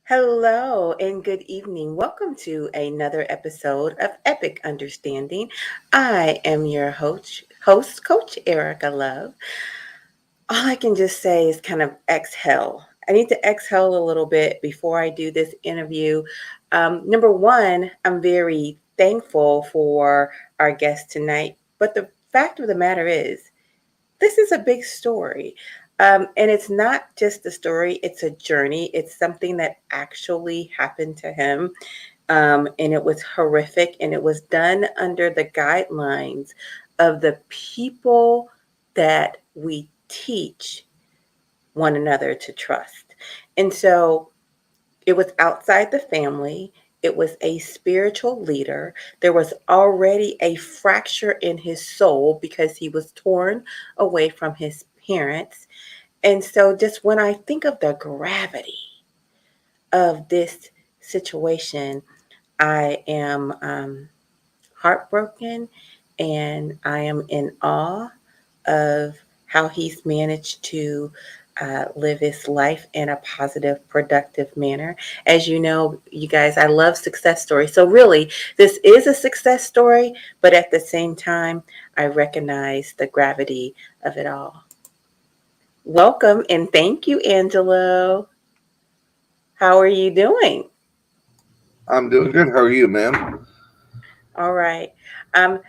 Hello and good evening. Welcome to another episode of Epic Understanding. I am your host Coach Erica Love. All I can just say is kind of exhale. I need to exhale a little bit before I do this interview. Number one, I'm very thankful for our guest tonight. But the fact of the matter is, this is a big story. And it's not just a story, it's a journey. It's something that actually happened to him. And it was horrific. And it was done under the guidelines of the people that we teach one another to trust. And so it was outside the family. It was a spiritual leader. There was already a fracture in his soul because he was torn away from his parents. And so, just when I think of the gravity of this situation, I am heartbroken and I am in awe of how he's managed to live his life in a positive, productive manner. As you know, you guys, I love success stories. So, really, this is a success story, but at the same time, I recognize the gravity of it all. Welcome and thank you, Angelo. How are you doing? I'm doing good. How are you, ma'am? All right. Um,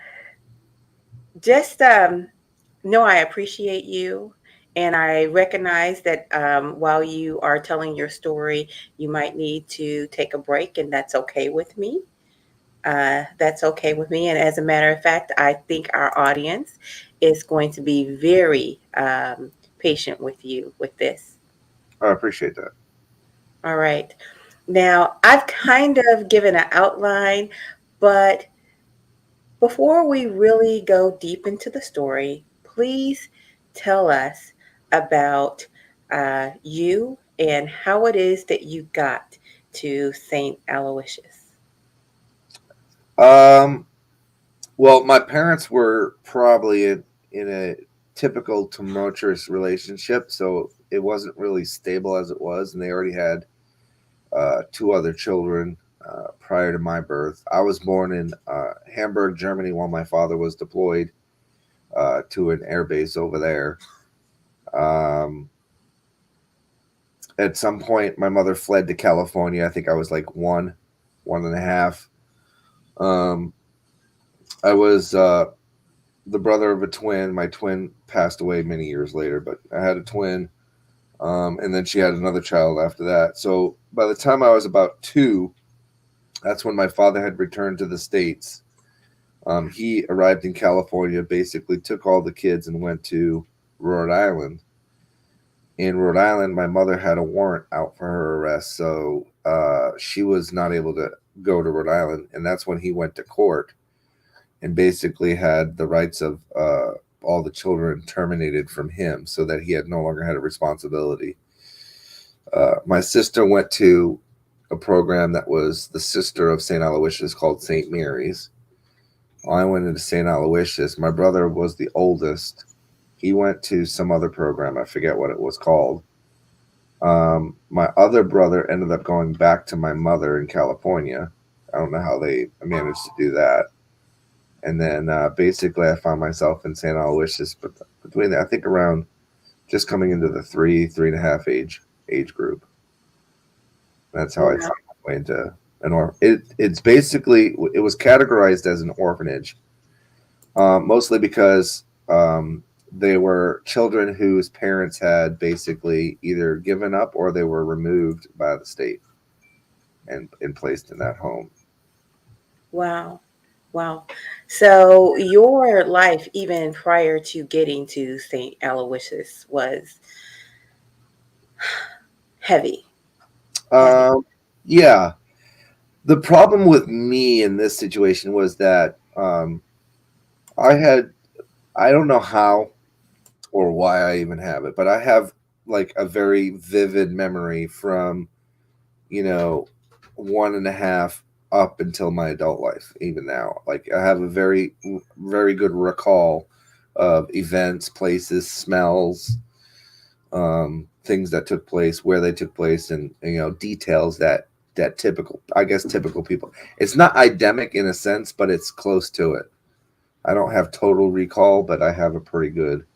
just know I appreciate you. And I recognize that while you are telling your story, you might need to take a break, and that's okay with me. That's okay with me. And as a matter of fact, I think our audience is going to be very patient with you with this. I appreciate that. All right. Now, I've kind of given an outline, but before we really go deep into the story, please tell us about you and how it is that you got to St. Aloysius. Um, well, my parents were probably in a typical tumultuous relationship, so it wasn't really stable as it was, and they already had two other children prior to my birth. I was born in Hamburg, Germany, while my father was deployed to an air base over there. Um, at some point, my mother fled to California. I think I was like one and a half. Um, I was the brother of a twin. My twin passed away many years later, but I had a twin, and then she had another child after that. So by the time I was about two, that's when my father had returned to the States. He arrived in California, basically took all the kids and went to Rhode Island. In Rhode Island, my mother had a warrant out for her arrest, so she was not able to go to Rhode Island, and that's when he went to court and basically had the rights of all the children terminated from him so that he had no longer had a responsibility. My sister went to a program that was the sister of St. Aloysius called St. Mary's. I went into St. Aloysius. My brother was the oldest. He went to some other program. I forget what it was called. My other brother ended up going back to my mother in California. I don't know how they managed to do that. And then basically I found myself in St. Aloysius, but between I think around just coming into the three and a half age group. That's how I Wow. found my way into an it's basically it was categorized as an orphanage, mostly because they were children whose parents had basically either given up or they were removed by the state and placed in that home. Wow. Wow. So your life, even prior to getting to St. Aloysius, was heavy. Heavy. Um, yeah, the problem with me in this situation was that I had I don't know how or why I even have it, but I have like a very vivid memory from you know one and a half up until my adult life. Even now, like I have a very good recall of events, places, smells, things that took place, where they took place, and details that typical, I guess, typical people. It's not idemic in a sense, but it's close to it. I don't have total recall, but I have a pretty good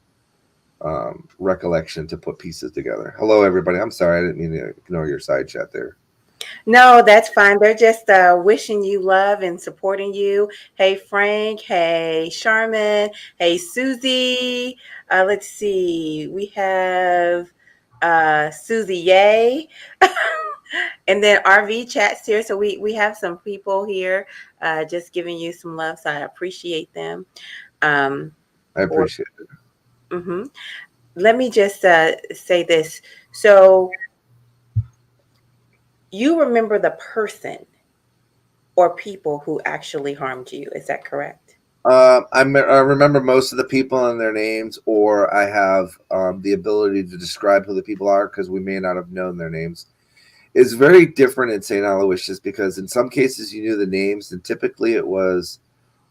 recollection to put pieces together. Hello, everybody. I'm sorry, I didn't mean to ignore your side chat there. No, that's fine. They're just wishing you love and supporting you. Hey, Frank. Hey, Sharman. Hey, Susie. Let's see. We have Susie Yay. And then RV chats here. So we have some people here just giving you some love. So I appreciate them. I appreciate it. Mm-hmm. Let me just say this. So you remember the person or people who actually harmed you. Is that correct? I remember most of the people and their names, or I have the ability to describe who the people are because we may not have known their names. It's very different in St. Aloysius because in some cases you knew the names, and typically it was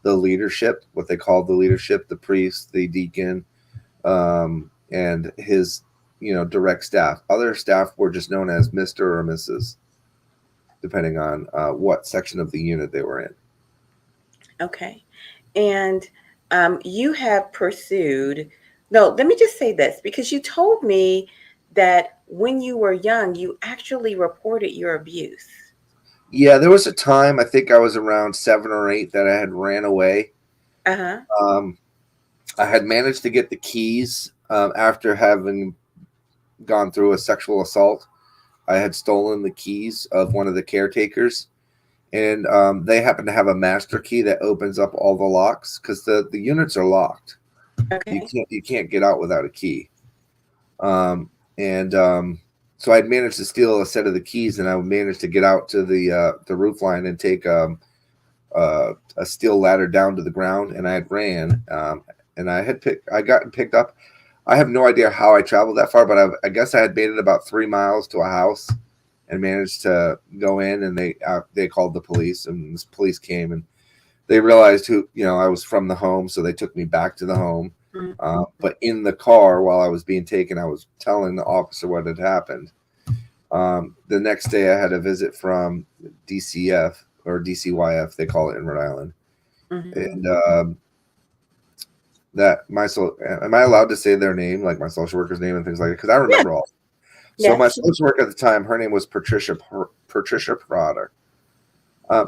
the leadership, what they called the leadership, the priest, the deacon, and his direct staff. Other staff were just known as Mr. or Mrs., depending on what section of the unit they were in. Okay. And you have pursued, no, let me just say this, because you told me that when you were young, you actually reported your abuse. Yeah, there was a time, I think I was around 7 or 8, that I had ran away. Uh-huh. I had managed to get the keys after having gone through a sexual assault. I had stolen the keys of one of the caretakers, and they happen to have a master key that opens up all the locks because the units are locked. Okay. You can't get out without a key. So I'd managed to steal a set of the keys, and I managed to get out to the roof line and take a steel ladder down to the ground, and I had ran, and I got picked up. I have no idea how I traveled that far, but I guess I had made it about 3 miles to a house and managed to go in, and they called the police, and the police came, and they realized I was from the home, so they took me back to the home. Mm-hmm. But in the car while I was being taken, I was telling the officer what had happened. The next day I had a visit from DCF or DCYF, they call it in Rhode Island. Mm-hmm. And am I allowed to say their name, like my social worker's name and things like that? Because I remember all. So Yes. my social worker at the time, her name was Patricia Prader.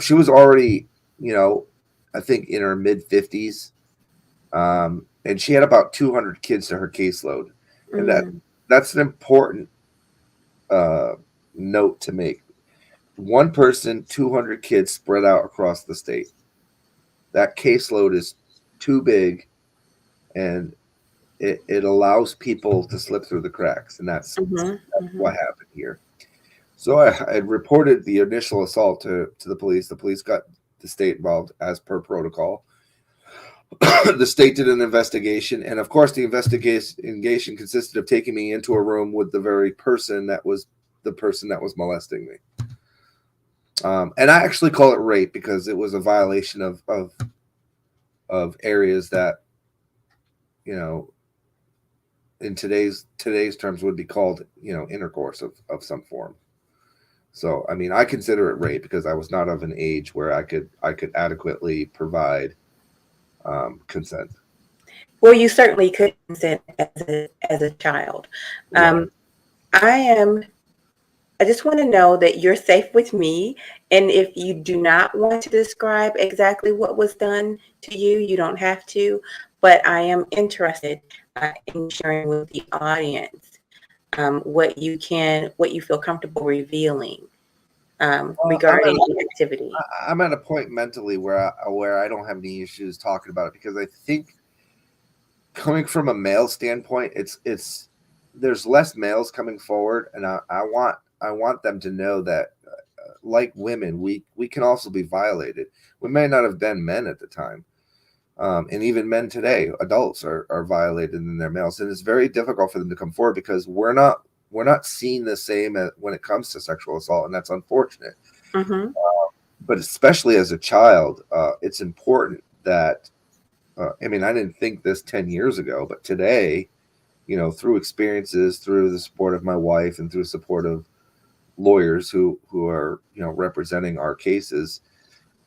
She was already, I think in her mid 50s. And she had about 200 kids to her caseload. And that's an important note to make. One person, 200 kids spread out across the state. That caseload is too big, and it allows people to slip through the cracks, and that's what happened here. So I reported the initial assault to the police. The police got the state involved as per protocol. The state did an investigation, and of course the investigation consisted of taking me into a room with the very person that was molesting me. And I actually call it rape because it was a violation of areas that, in today's terms would be called, intercourse of some form. So, I mean, I consider it rape because I was not of an age where I could adequately provide consent. Well, you certainly could consent as a child. Yeah. I just want to know that you're safe with me. And if you do not want to describe exactly what was done to you, you don't have to. But I am interested in sharing with the audience what you feel comfortable revealing regarding the activity. I'm at a point mentally where I don't have any issues talking about it because I think coming from a male standpoint, it's there's less males coming forward, and I want them to know that, like women, we can also be violated. We may not have been men at the time, and even men today, adults are violated in their males, and it's very difficult for them to come forward because we're not seen the same when it comes to sexual assault, and that's unfortunate. Mm-hmm. But especially as a child, it's important that. I mean, I didn't think this 10 years ago, but today, through experiences, through the support of my wife, and through support of lawyers who are representing our cases,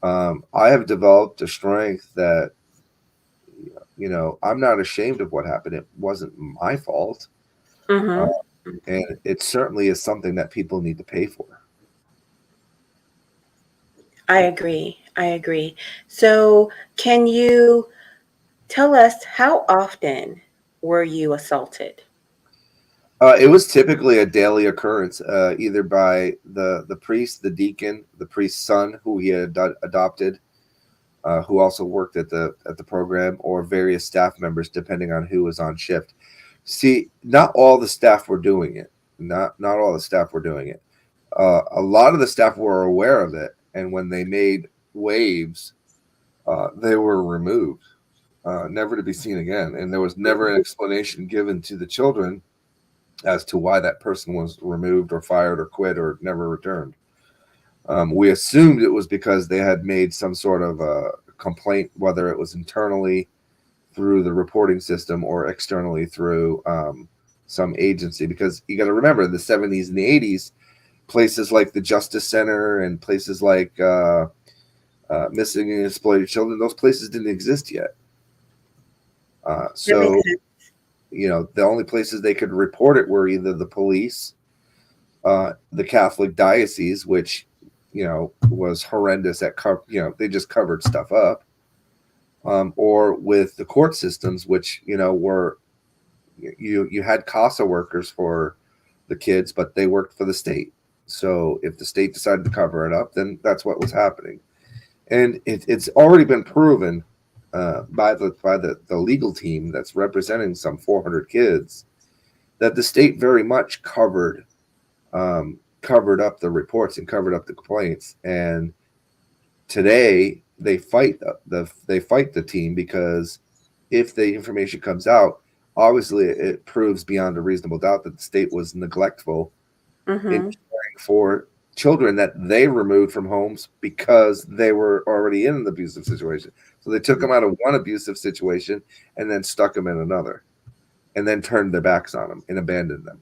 I have developed a strength that I'm not ashamed of what happened. It wasn't my fault, uh, Mm-hmm. and it certainly is something that people need to pay for. I agree. I agree. So, can you tell us how often were you assaulted? It was typically a daily occurrence, either by the priest, the deacon, the priest's son, who he had adopted, who also worked at the program, or various staff members, depending on who was on shift. See, not all the staff were doing it. Not all the staff were doing it. A lot of the staff were aware of it, and when they made waves, they were removed, never to be seen again. And there was never an explanation given to the children as to why that person was removed or fired or quit or never returned. We assumed it was because they had made some sort of a complaint, whether it was internally through the reporting system or externally through some agency. Because you got to remember, in the 70s and the 80s, places like the Justice Center and places like missing and exploited children, those places didn't exist yet. That So makes sense. the only places they could report it were either the police, the Catholic diocese, which was horrendous at they just covered stuff up, or with the court systems, which were you had CASA workers for the kids, but they worked for the state. So if the state decided to cover it up, then that's what was happening, and it's already been proven by the legal team that's representing some 400 kids that the state very much covered up the reports and covered up the complaints. And today they fight the team, because if the information comes out, obviously it proves beyond a reasonable doubt that the state was neglectful in Mm-hmm. caring for children that they removed from homes because they were already in an abusive situation. So they took them out of one abusive situation and then stuck them in another, and then turned their backs on them and abandoned them.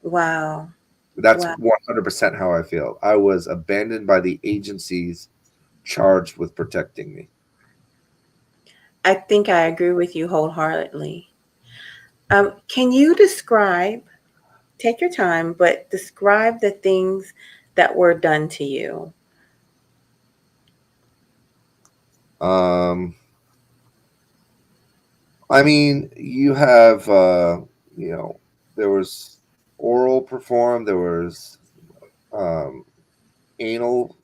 Wow. That's Wow. 100% how I feel. I was abandoned by the agencies charged with protecting me. I think I agree with you wholeheartedly. Can you take your time, but describe the things that were done to you? Um, I mean, you have, you know, there was oral performed, there was um, anal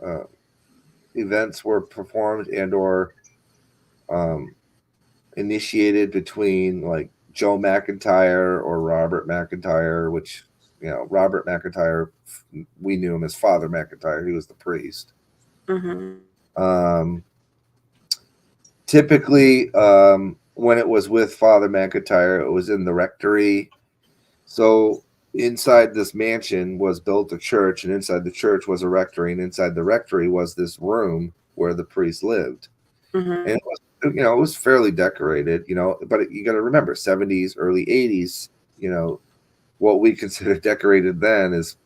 uh, events were performed and or um, initiated between like Joe McIntyre or Robert McIntyre, which Robert McIntyre, we knew him as Father McIntyre. He was the priest. Mm-hmm. Um, Typically, when it was with Father McIntyre, it was in the rectory. So inside this mansion was built a church, and inside the church was a rectory, and inside the rectory was this room where the priest lived. Mm-hmm. And it was, it was fairly decorated, but you got to remember, 70s, early 80s, what we consider decorated then is,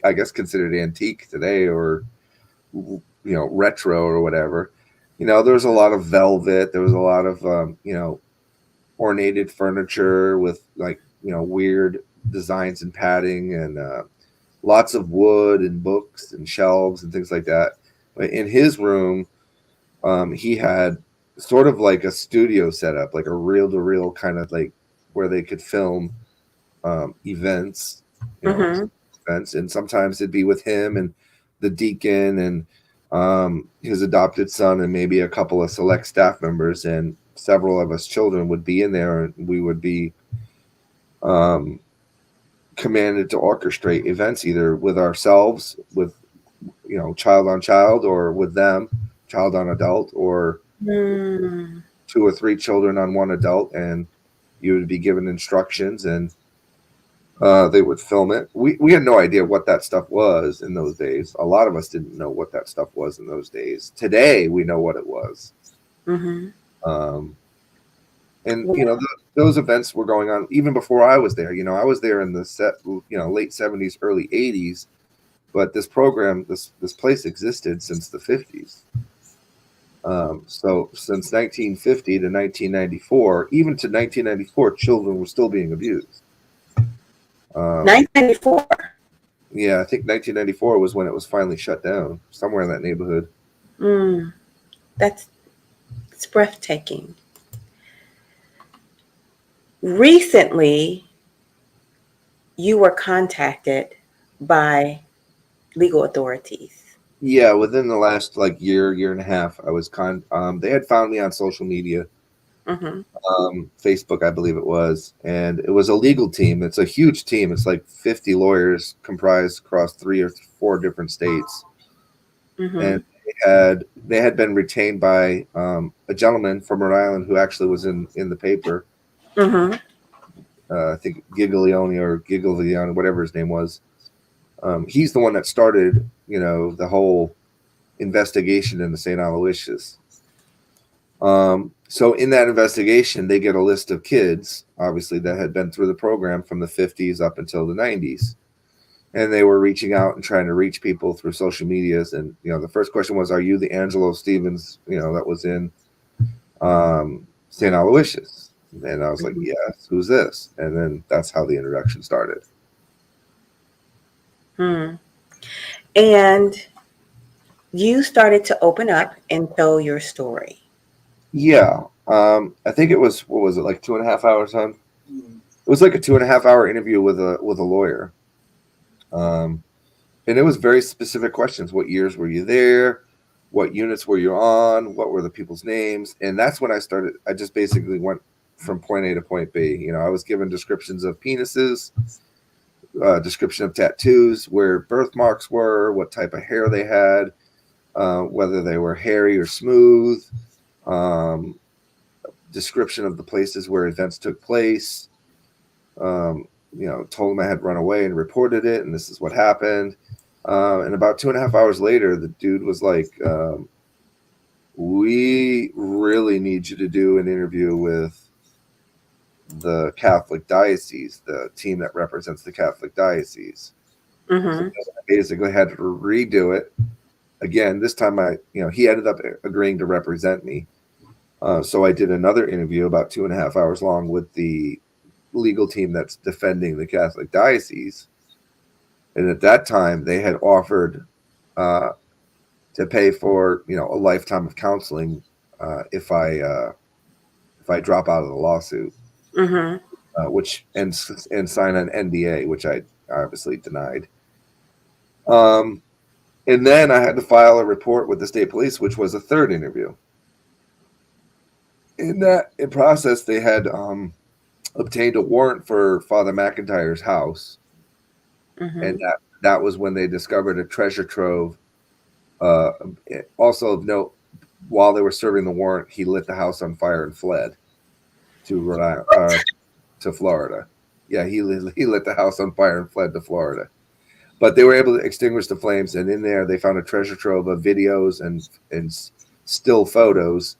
I guess, considered antique today, or retro or whatever. There was a lot of velvet. There was a lot of ornated furniture with like weird designs and padding, and lots of wood and books and shelves and things like that. But in his room, he had sort of like a studio setup, like a reel-to-reel kind of like where they could film events, Mm-hmm. events, and sometimes it'd be with him and the deacon and his adopted son and maybe a couple of select staff members, and several of us children would be in there, and we would be um, commanded to orchestrate events either with ourselves, with child on child, or with them, child on adult, or Mm. two or three children on one adult, and you would be given instructions, and they would film it. We had no idea what that stuff was in those days. A lot of us didn't know what that stuff was in those days. Today, we know what it was. Mm-hmm. Um, and Wow. those events were going on even before I was there. I was there in the late 70s, early 80s, but this program, this place existed since the 50s. So since 1950 to 1994, even to 1994, children were still being abused. 1994. Yeah, I think 1994 was when it was finally shut down, somewhere in that neighborhood. That's breathtaking. Recently, you were contacted by legal authorities. Yeah, within the last year and a half, I was they had found me on social media, Mm-hmm. Facebook, I believe it was, and it was a legal team. It's a huge team. It's like 50 lawyers comprised across 3 or 4 different states, Mm-hmm. and they had been retained by a gentleman from Rhode Island who actually was in the paper. Mm-hmm. I think Giglione or Giglione, whatever his name was. He's the one that started, the whole investigation into St. Aloysius. So in that investigation, they get a list of kids, obviously, that had been through the program from the 50s up until the 90s. And they were reaching out and trying to reach people through social medias. And, the first question was, are you the Angelo Stevens, that was in St. Aloysius? And I was like, yes, who's this? And then that's how the introduction started. And you started to open up and tell your story. Yeah. I think it was, what was it, like 2.5 hours on? It was like a 2.5 hour interview with a lawyer. And it was very specific questions. What years were you there? What units were you on? What were the people's names? And that's when I started. I just basically went from point A to point B. I was given descriptions of penises, description of tattoos, where birthmarks were, what type of hair they had, whether they were hairy or smooth, description of the places where events took place. Told them I had run away and reported it, and this is what happened. And about 2.5 hours later, the dude was like, we really need you to do an interview with the Catholic diocese, the team that represents the Catholic diocese. Mm-hmm. So I basically had to redo it again. This time he ended up agreeing to represent me. So I did another interview about 2.5 hours long with the legal team that's defending the Catholic diocese. And at that time, they had offered to pay for a lifetime of counseling if I drop out of the lawsuit, which and sign an NDA, which I obviously denied. And then I had to file a report with the state police, which was a third interview. In that process, they had obtained a warrant for Father McIntyre's house. And that was when they discovered a treasure trove. Also of note, while they were serving the warrant, he lit the house on fire and fled to Florida. Yeah, he lit the house on fire and fled to Florida. But they were able to extinguish the flames, and in there they found a treasure trove of videos and still photos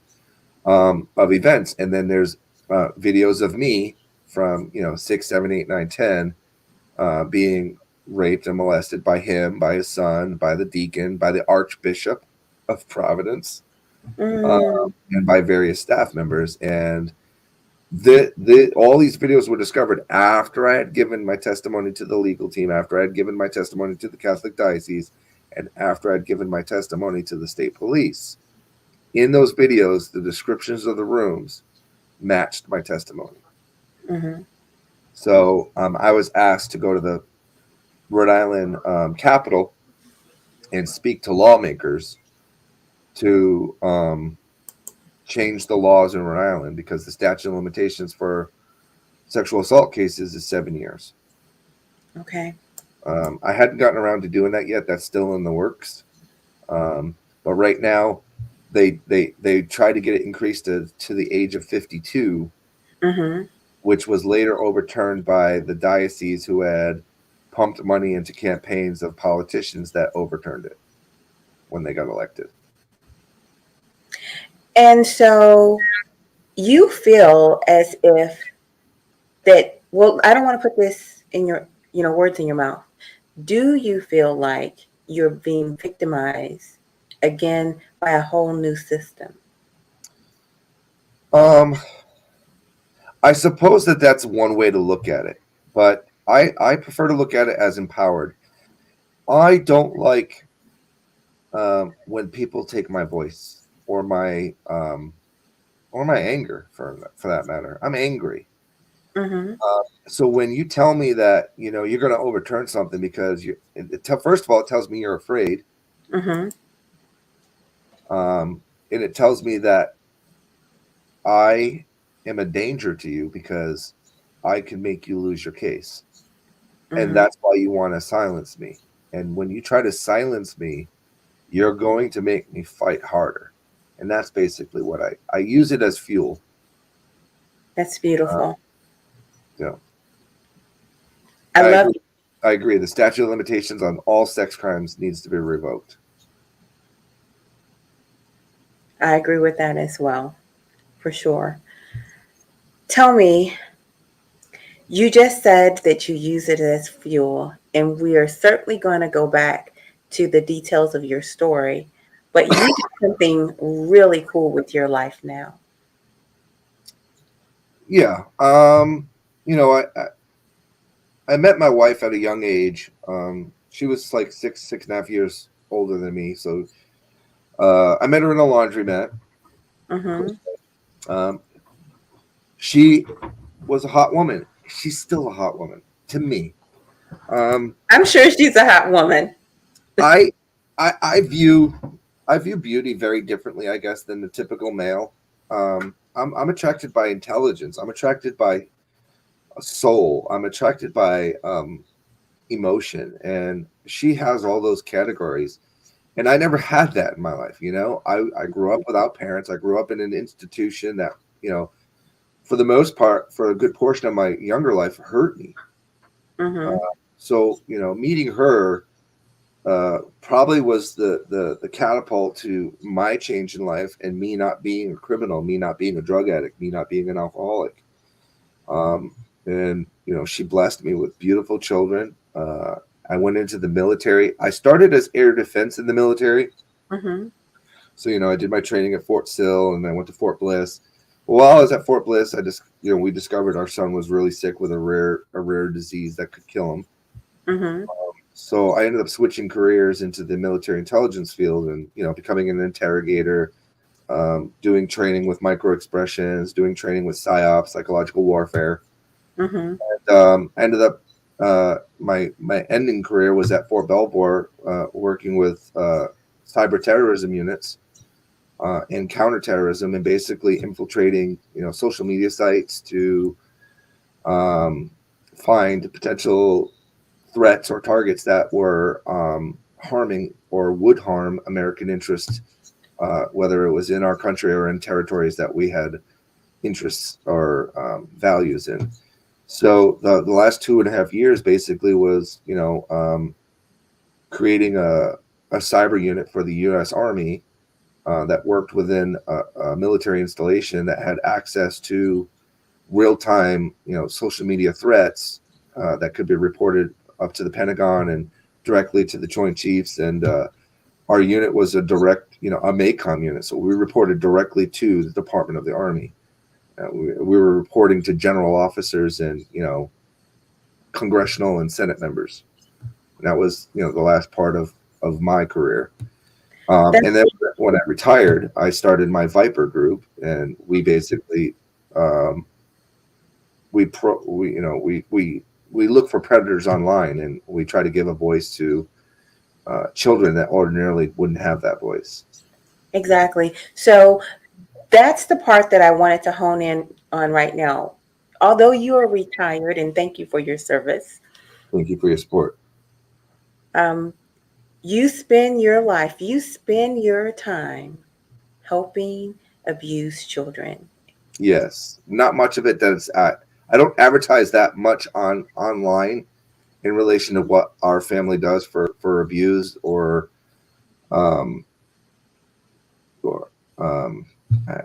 of events. And then there's videos of me from 6, 7, 8, 9, 10 being raped and molested by him, by his son, by the deacon, by the Archbishop of Providence, and by various staff members. And all these videos were discovered after I had given my testimony to the legal team, after I had given my testimony to the Catholic diocese, and after I had given my testimony to the state police. In those videos, the descriptions of the rooms matched my testimony. So I was asked to go to the Rhode Island Capitol and speak to lawmakers to change the laws in Rhode Island, because the statute of limitations for sexual assault cases is 7 years. Okay. I hadn't gotten around to doing that yet. That's still in the works. But right now, they tried to get it increased to the age of 52, which was later overturned by the diocese, who had pumped money into campaigns of politicians that overturned it when they got elected. And so you feel as if that, well, I don't want to put this in your, words in your mouth. Do you feel like you're being victimized again by a whole new system? Um, I suppose that that's one way to look at it, but I prefer to look at it as empowered. I don't like when people take my voice or my anger for that matter. I'm angry. Mm-hmm. So when you tell me that you're going to overturn something because first of all, it tells me you're afraid, Mm-hmm. and it tells me that I am a danger to you because I can make you lose your case, and Mm-hmm. that's why you want to silence me. And when you try to silence me, you're going to make me fight harder, and that's basically what I use it as fuel. That's Uh, beautiful. you know, I I love agree. I agree. The statute of limitations on all sex crimes needs to be revoked. I agree with that as well, for sure. Tell me, you just said that you use it as fuel, and we are certainly going to go back to the details of your story, but you did something really cool with your life now. Yeah. You know, I met my wife at a young age. She was like 6.5 years older than me. So I met her in a laundromat. Mm-hmm. Um, she was a hot woman. She's still a hot woman to me. Um, I'm sure she's a hot woman. I, I view beauty very differently, I guess, than the typical male. I'm attracted by intelligence. I'm attracted by a soul. I'm attracted by emotion, and she has all those categories. And I never had that in my life. I grew up without parents. I grew up in an institution that, for the most part, for a good portion of my younger life, hurt me. Uh, Mm-hmm. so, meeting her probably was the catapult to my change in life and me not being a criminal, me not being a drug addict, me not being an alcoholic. And she blessed me with beautiful children. I went into the military. I started as air defense in the military. Mm-hmm. So, I did my training at Fort Sill and I went to Fort Bliss. While I was at Fort Bliss, I just, we discovered our son was really sick with a rare disease that could kill him. Mm-hmm. So I ended up switching careers into the military intelligence field and, becoming an interrogator, doing training with micro expressions, doing training with psyops, psychological warfare. Mm-hmm. And ended up my ending career was at Fort Belvoir, working with cyber terrorism units and counterterrorism, and basically infiltrating social media sites to um, find potential threats or targets that were harming or would harm American interests, whether it was in our country or in territories that we had interests or values in. So the last 2.5 years basically was, creating a cyber unit for the U.S. Army that worked within a military installation that had access to real time, social media threats that could be reported up to the Pentagon and directly to the Joint Chiefs. And our unit was a direct, a MACOM unit. So we reported directly to the Department of the Army. We were reporting to general officers and, congressional and Senate members. And that was, the last part of my career. And That's then when I retired, I started my Viper group, and we basically we look for predators online, and we try to give a voice to children that ordinarily wouldn't have that voice. exactly. So that's the part that I wanted to hone in on right now. Although you are retired, and thank you for your service, Thank you for your support. um, you spend your life, you spend your time helping abused children. Yes, not much of it does. I don't advertise that much online in relation to what our family does for abused um, or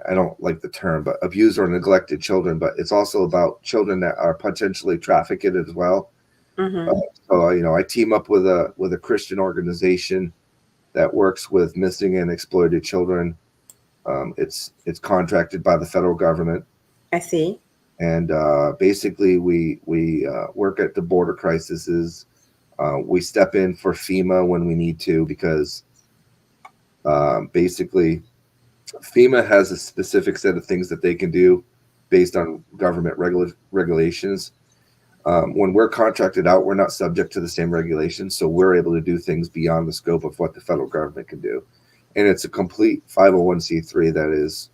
I don't like the term, but abused or neglected children, but it's also about children that are potentially trafficked as well. Uh, Mm-hmm. so I team up with a Christian organization that works with missing and exploited children. It's contracted by the federal government, I see. and basically we work at the border crises. We step in for FEMA when we need to because basically FEMA has a specific set of things that they can do based on government regulations. When we're contracted out, we're not subject to the same regulations, so we're able to do things beyond the scope of what the federal government can do. And it's a complete 501c3 that is,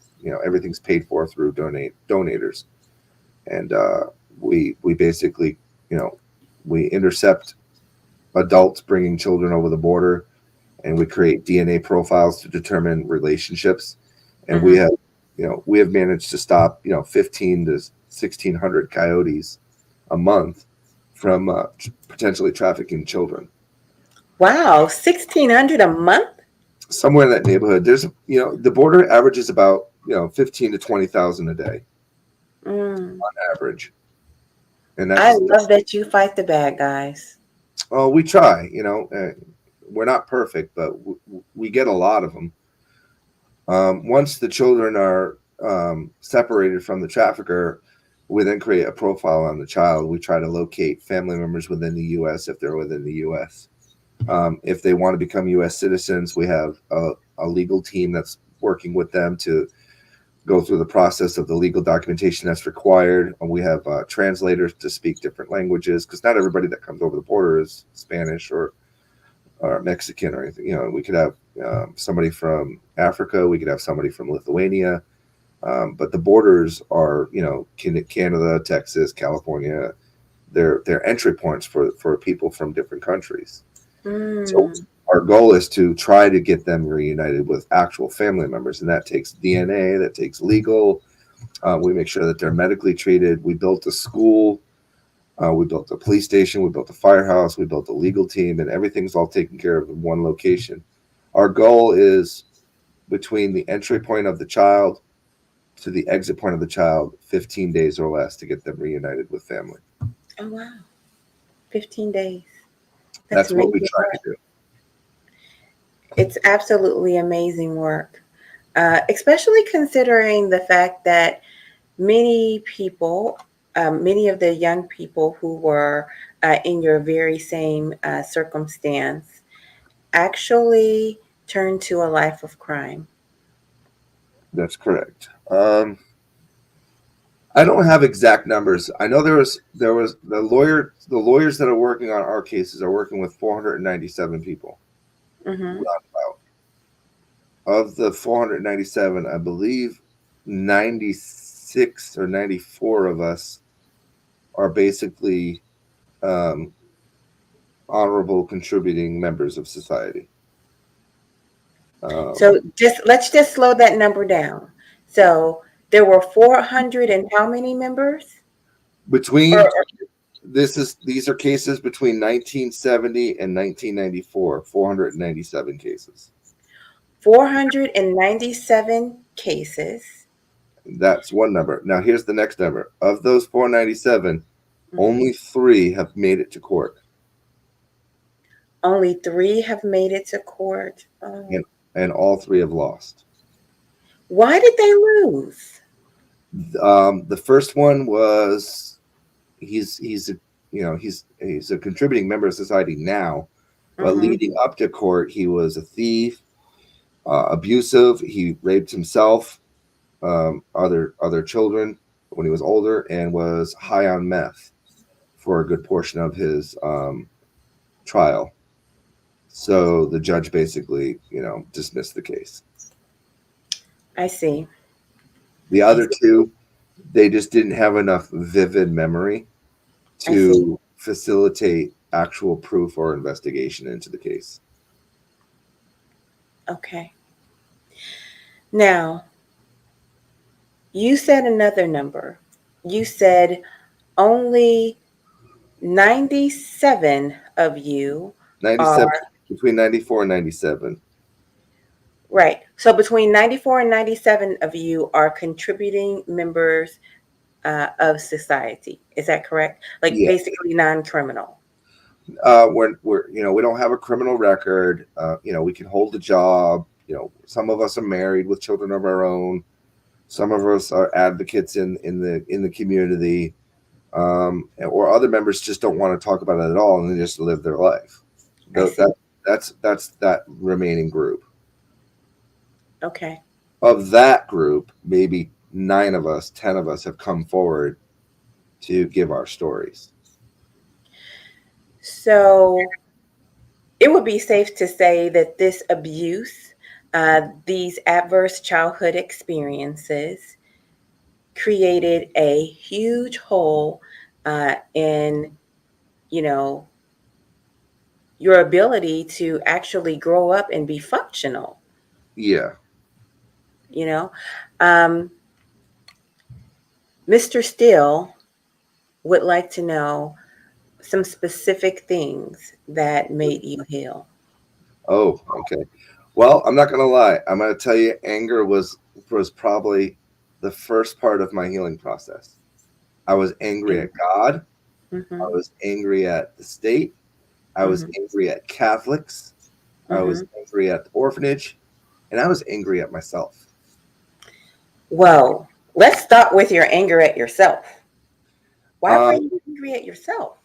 everything's paid for through donators. And we basically, we intercept adults bringing children over the border, and we create DNA profiles to determine relationships. And we Mm-hmm. have, we have managed to stop, 15 to 1,600 coyotes a month from potentially trafficking children. Wow, 1,600 a month? Somewhere in that neighborhood, there's, the border averages about, 15 to 20,000 a day Mm. on average. And I that's, love that you fight the bad guys. oh, we try, we're not perfect, but we get a lot of them. Once the children are separated from the trafficker, we then create a profile on the child. We try to locate family members within the U.S. if they're within the U.S. If they want to become U.S. citizens, we have a legal team that's working with them to go through the process of the legal documentation that's required. And we have translators to speak different languages, because not everybody that comes over the border is Spanish or Mexican or anything. We could have somebody from Africa, we could have somebody from Lithuania, but the borders are, Canada, Texas, California. They're entry points for people from different countries. So Mm. our goal is to try to get them reunited with actual family members, and that takes DNA, that takes legal. We make sure that they're medically treated. We built a school. We built a police station, we built a firehouse, we built a legal team, and everything's all taken care of in one location. Our goal is between the entry point of the child to the exit point of the child, 15 days or less to get them reunited with family. Oh, wow. 15 days. That's That's what we amazing try to work. do. It's absolutely amazing work, especially considering the fact that many people, many of the young people who were in your very same circumstance actually turned to a life of crime. That's correct. I don't have exact numbers. I know there was the lawyers that are working on our cases are working with 497 people. Mm-hmm. Roundabout. Of the 497, I believe 96 or 94 of us are basically um, honorable contributing members of society. Um, So let's just slow that number down. So there were 400 and how many members? between Or these are cases between 1970 and 1994, 497 cases. 497 cases. That's one number. Now here's the next number. Of those 497, Mhm. only 3 have made it to court, Only three have made it to court. Oh. and all 3 have lost. Why did they lose? The first one was he's a he's a contributing member of society now, but Hmm. leading up to court, he was a thief, abusive. He raped himself, other children when he was older, and was high on meth for a good portion of his trial. So the judge basically, dismissed the case. I see. The I other see. 2, they just didn't have enough vivid memory I see. to facilitate actual proof or investigation into the case. Okay. Now, you said another number. You said only 97 of you 97, are between 94 and 97. right. So between 94 and 97 of you are contributing members of society. Is that correct? Like Yeah. basically non-criminal. We're we don't have a criminal record. We can hold a job. Some of us are married with children of our own. Some of us are advocates in the community, or other members just don't want to talk about it at all and they just live their life. I see. That's that remaining group. Okay. Of that group, maybe 9 of us, 10 of us have come forward to give our stories. So it would be safe to say that this abuse, these adverse childhood experiences, created a huge hole in, you know, your ability to actually grow up and be functional. Yeah. You know, um, Mr. Steele would like to know some specific things that made you heal. Oh, okay. Well, I'm not gonna lie. I'm gonna tell you, anger was probably the first part of my healing process. I was angry at God. I Mm-hmm, was angry at the state. I was mm-hmm, angry at Catholics. I mm-hmm. was angry at the orphanage, and I was angry at myself. Well, let's start with your anger at yourself. Why were Um, you angry at yourself?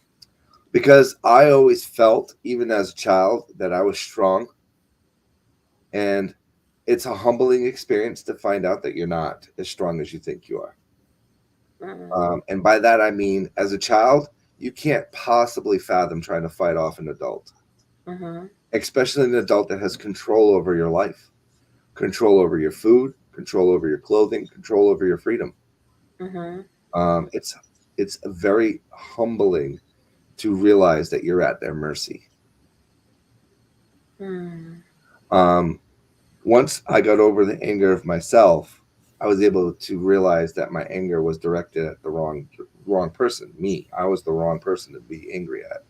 because I always felt, even as a child, that I was strong, and it's a humbling experience to find out that you're not as strong as you think you are. Mm-hmm, And by that I mean, as a child, you can't possibly fathom trying to fight off an adult, mm-hmm, especially an adult that has control over your life, control over your food, control over your clothing, control over your freedom. mm-hmm. It's very humbling to realize that you're at their mercy. Mm. Um, Once I got over the anger of myself, I was able to realize that my anger was directed at the wrong person, me. I was the wrong person to be angry at.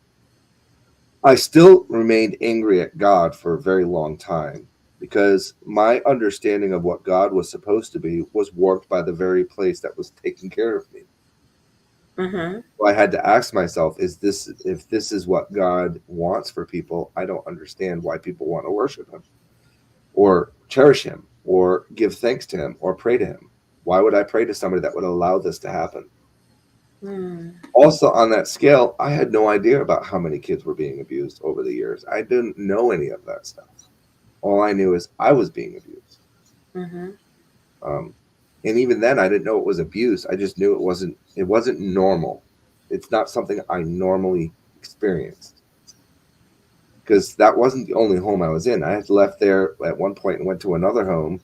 I still remained angry at God for a very long time because my understanding of what God was supposed to be was warped by the very place that was taking care of me. Mm-hmm. So I had to ask myself, if this is what God wants for people, I don't understand why people want to worship him or cherish him or give thanks to him or pray to him. Why would I pray to somebody that would allow this to happen? Mm. Also, on that scale, I had no idea about how many kids were being abused over the years. I didn't know any of that stuff. All I knew is I was being abused. Mm-hmm. Um, and even then, I didn't know it was abuse. I just knew it wasn't normal. It's not something I normally experienced because that wasn't the only home I was in. I had left there at one point and went to another home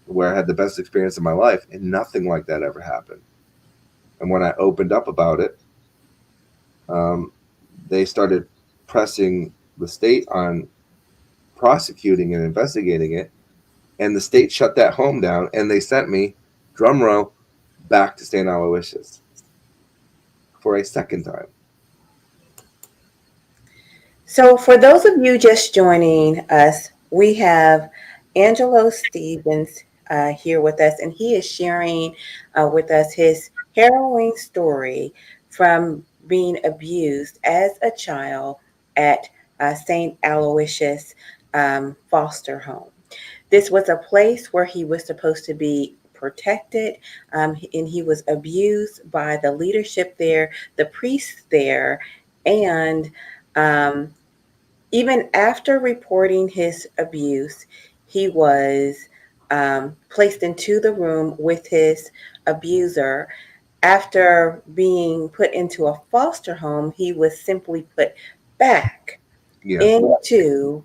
where I had the best experience of my life, and nothing like that ever happened. And when I opened up about it, um, they started pressing the state on prosecuting and investigating it, and the state shut that home down, and they sent me, drum roll, back to St. Aloysius for a second time. So, for those of you just joining us, we have Angelo Stevens here with us, and he is sharing with us his harrowing story from being abused as a child at St. Aloysius foster home. This was a place where he was supposed to be protected, and he was abused by the leadership there, the priests there, and um, even after reporting his abuse, he was placed into the room with his abuser. After being put into a foster home, he was simply put back Yeah, into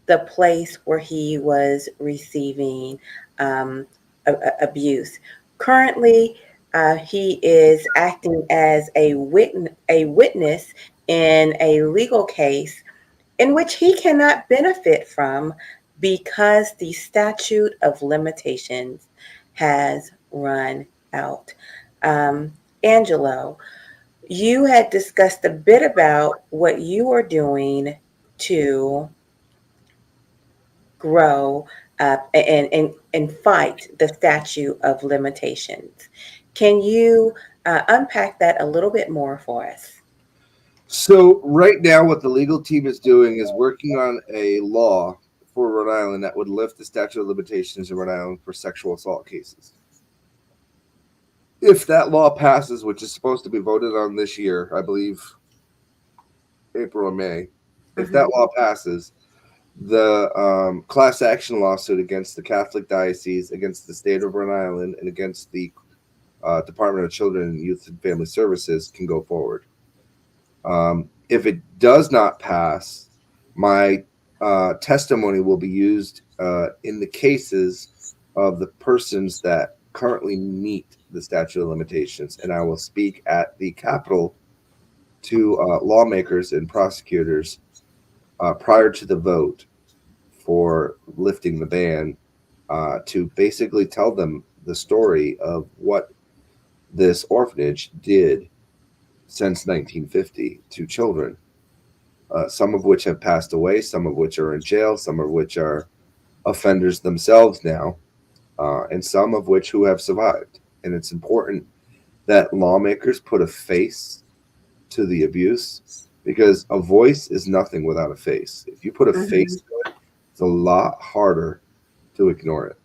the place where he was receiving um, abuse. Currently, he is acting as a witness in a legal case in which he cannot benefit from because the statute of limitations has run out. Um, Angelo, you had discussed a bit about what you are doing to grow and fight the statute of limitations. Can you unpack that a little bit more for us? So right now, what the legal team is doing is working on a law for Rhode Island that would lift the statute of limitations in Rhode Island for sexual assault cases. If that law passes, which is supposed to be voted on this year, I believe April or May, if that law passes, the class action lawsuit against the Catholic Diocese, against the state of Rhode Island, and against the Department of Children, Youth, and Family Services can go forward. If it does not pass, my testimony will be used in the cases of the persons that currently meet the statute of limitations, and I will speak at the Capitol to lawmakers and prosecutors prior to the vote for lifting the ban to basically tell them the story of what this orphanage did since 1950 to children, some of which have passed away, some of which are in jail, some of which are offenders themselves now, and some of which who have survived. And it's important that lawmakers put a face to the abuse, because a voice is nothing without a face. If you put a face to it, it's a lot harder to ignore it.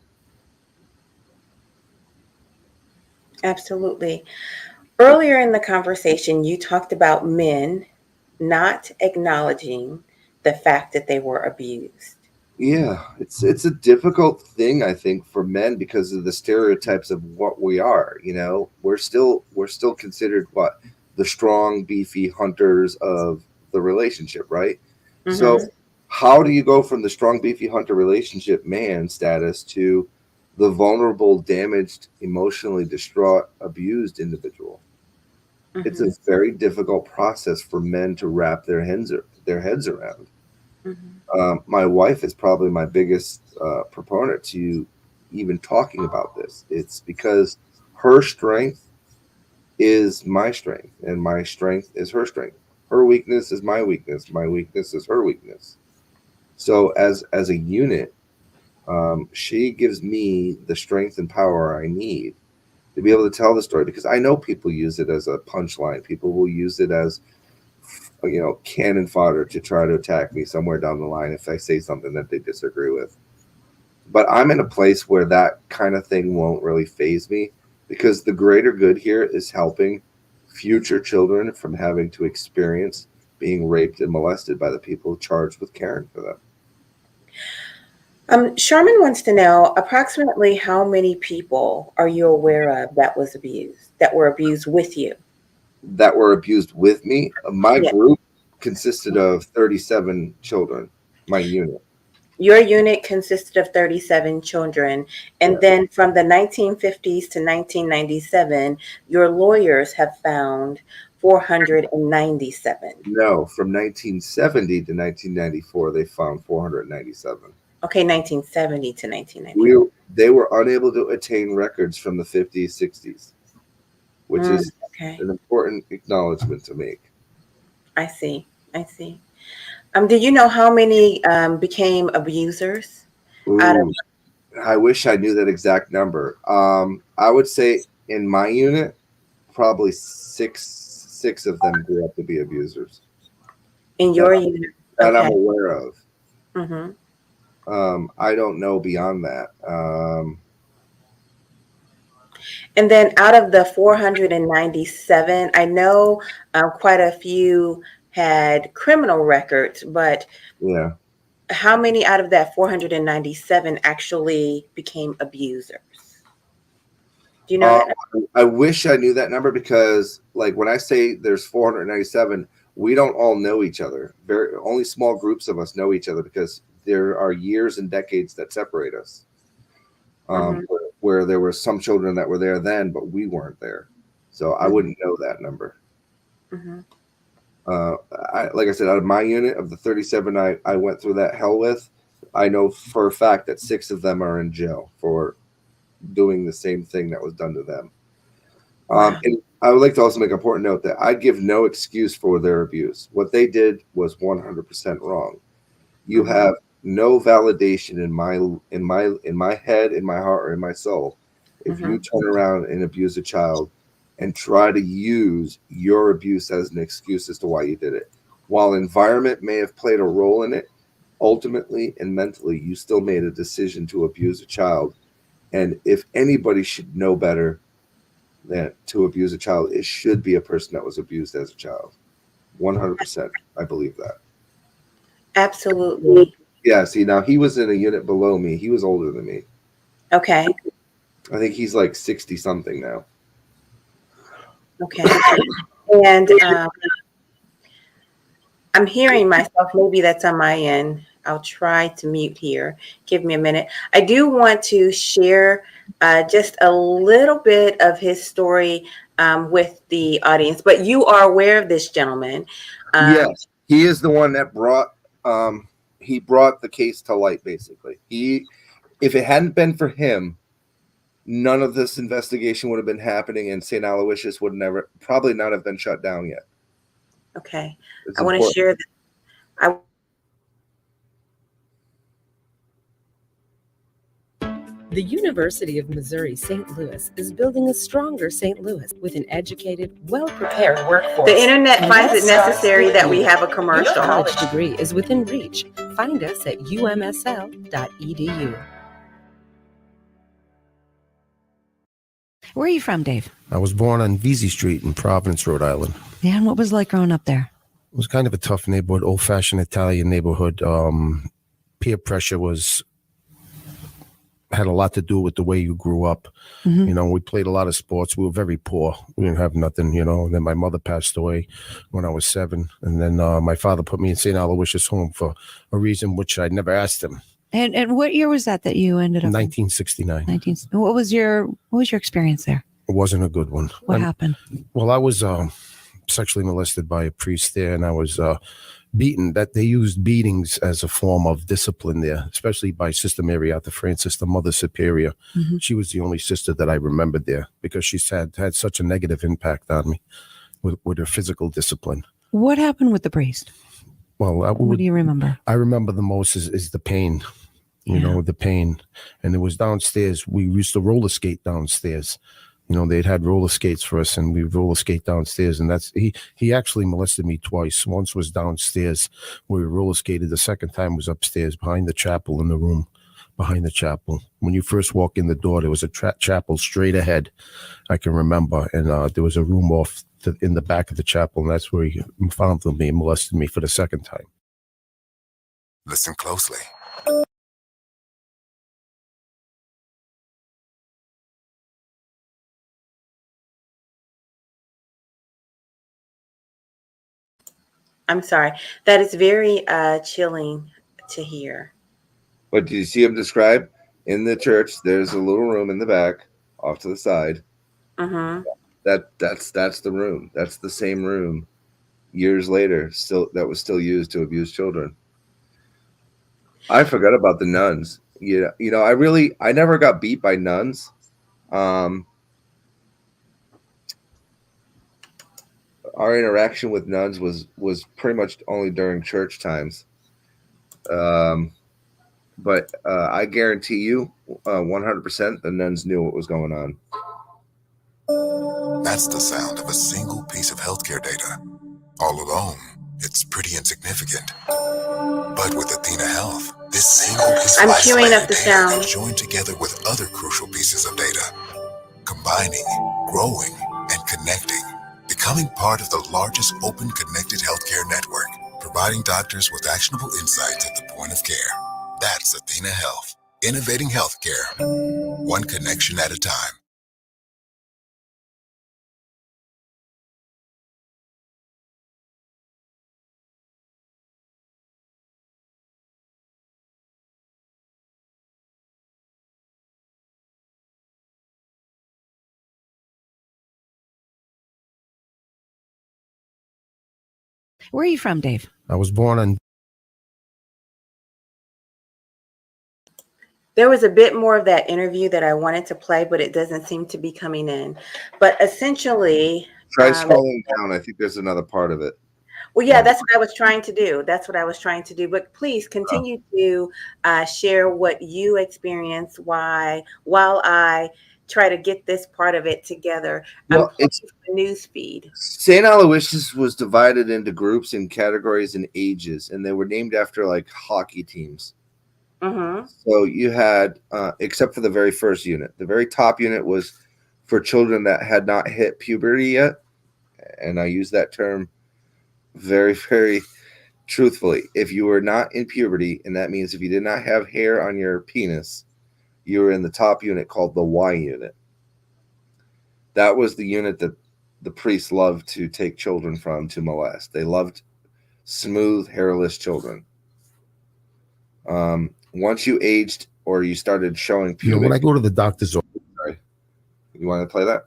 Absolutely. Earlier in the conversation, you talked about men not acknowledging the fact that they were abused. Yeah, it's a difficult thing, I think, for men because of the stereotypes of what we are. You know, we're still considered what, the strong, beefy hunters of the relationship, right? So Mm-hmm. how do you go from the strong, beefy hunter relationship man status to the vulnerable, damaged, emotionally distraught, abused individual? It's a Mm-hmm. very difficult process for men to wrap their heads around. Mm-hmm. My wife is probably my biggest proponent to even talking about this. It's because her strength is my strength, and my strength is her strength. Her weakness is my weakness. My weakness is her weakness. So as a unit, she gives me the strength and power I need to be able to tell the story, because I know people use it as a punchline. People will use it as, cannon fodder to try to attack me somewhere down the line if I say something that they disagree with. But I'm in a place where that kind of thing won't really phase me, because the greater good here is helping future children from having to experience being raped and molested by the people charged with caring for them. Sherman wants to know approximately how many people are you aware of that were abused with you? That were abused with me. My Yeah. group consisted of 37 children, my unit. Your unit consisted of 37 children. And Yeah. then from the 1950s to 1997, your lawyers have found 497. No, from 1970 to 1994, they found 497. Okay, 1970 to We 1994. They were unable to attain records from the 50s, 60s, which is Okay, an important acknowledgement to make. I see. I see. Do you know how many became abusers out of? Ooh, I wish I knew that exact number. I would say in my unit, probably six of them grew up to be abusers In that your unit? that I'm Okay. aware of. Hmm. I don't know beyond that. And then out of the 497, I know quite a few had criminal records, but Yeah. how many out of that 497 actually became abusers? Do you know Uh, that? I wish I knew that number, because, like, when I say there's 497, we don't all know each other. Only small groups of us know each other, because there are years and decades that separate us. Hmm. Where there were some children that were there then, but we weren't there, so I Hmm. wouldn't know that number. Hmm. Uh, like I said, out of my unit of the 37 I went through that hell with, I know for a fact that six of them are in jail for doing the same thing that was done to them. Wow. And I would like to also make an important note that I give no excuse for their abuse. What they did was 100% wrong. You Hmm. have no validation in my head, in my heart, or in my soul if you turn around and abuse a child and try to use your abuse as an excuse as to why you did it. While environment may have played a role in it, ultimately and mentally, you still made a decision to abuse a child. And if anybody should know better than to abuse a child, it should be a person that was abused as a child. 100%. I believe that. Absolutely. Yeah, see, now he was in a unit below me. He was older than me. Okay. I think he's like 60 something now. Okay. And I'm hearing myself. Maybe that's on my end. I'll try to mute here. Give me a minute. I do want to share just a little bit of his story with the audience, but you are aware of this gentleman. Yes, he is the one that brought he brought the case to light. Basically, if it hadn't been for him, none of this investigation would have been happening, and St. Aloysius would probably not have been shut down yet. Okay, It's I want to share that. The University of Missouri St. Louis is building a stronger St. Louis with an educated, well-prepared workforce. The internet And finds that it necessary starts that with we you. have a Your commercial. college degree is within reach. Find us at umsl.edu. Where are you from, Dave? I was born on Vesey Street in Providence, Rhode Island. Yeah, and what was it like growing up there? It was kind of a tough neighborhood, old-fashioned Italian neighborhood. Peer pressure had a lot to do with the way you grew up. Mm-hmm. You know, we played a lot of sports. We were very poor. We didn't have nothing, you know. And then my mother passed away when I was 7. And then my father put me in St. Aloysius Home for a reason which I never asked him. And what year was that you ended up 1969. in? What was your experience there? It wasn't a good one. What happened? Well, I was sexually molested by a priest there, and I was beaten. That they used beatings as a form of discipline there, especially by Sister Marietta Francis, the Mother Superior. Mm-hmm. She was the only sister that I remembered there because she's had such a negative impact on me with her physical discipline. What happened with the priest? Well, what do you remember? I remember the most is the pain. You know, the pain. And it was downstairs. We used to roller skate downstairs. You know, they'd had roller skates for us, and we roller skate downstairs. And he actually molested me twice. Once was downstairs where we roller skated. The second time was upstairs behind the chapel, in the room behind the chapel. When you first walk in the door, there was a chapel straight ahead, I can remember. And there was a room in the back of the chapel, and that's where he found me and molested me for the second time. Listen closely. I'm sorry. That is very chilling to hear. But do you see him describe in the church? There's a little room in the back, off to the side. Mm-hmm. That's the room. That's the same room. Years later, that was still used to abuse children. I forgot about the nuns. You know, I never got beat by nuns. Our interaction with nuns was pretty much only during church times. But I guarantee you 100% the nuns knew what was going on. That's the sound of a single piece of healthcare data. All alone, it's pretty insignificant. But with Athena Health, this single piece of isolated data is joined together with other crucial pieces of data, combining, growing, and connecting, becoming part of the largest open connected healthcare network, providing doctors with actionable insights at the point of care. That's Athena Health, innovating healthcare, one connection at a time. Where are you from, Dave? I was born on. There was a bit more of that interview that I wanted to play, but it doesn't seem to be coming in. But essentially, try scrolling down. I think there's another part of it. Well, yeah, that's what I was trying to do. That's what I was trying to do. But please continue to share what you experience. While I try to get this part of it together, I'm Well, pulling it's from the news feed. St. Aloysius was divided into groups and categories and ages, and they were named after like hockey teams. Mm-hmm. So you had, except for the very first unit, the very top unit was for children that had not hit puberty yet. And I use that term very, very truthfully. If you were not in puberty, and that means if you did not have hair on your penis, you were in the top unit called the Y unit. That was the unit that the priests loved to take children from to molest. They loved smooth, hairless children. Once you aged or you started showing puberty, when I go to the doctor's office, sorry, you want to play that?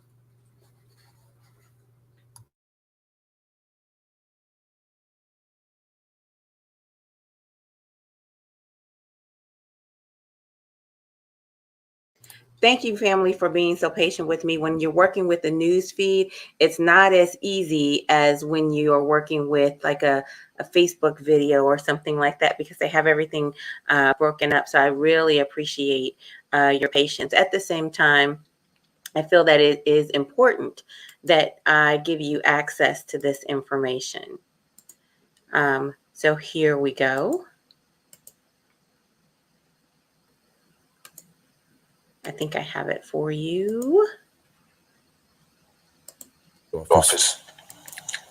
Thank you, family, for being so patient with me. When you're working with the news feed, it's not as easy as when you are working with like a Facebook video or something like that, because they have everything broken up. So I really appreciate your patience. At the same time, I feel that it is important that I give you access to this information. So here we go. I think I have it for you. office.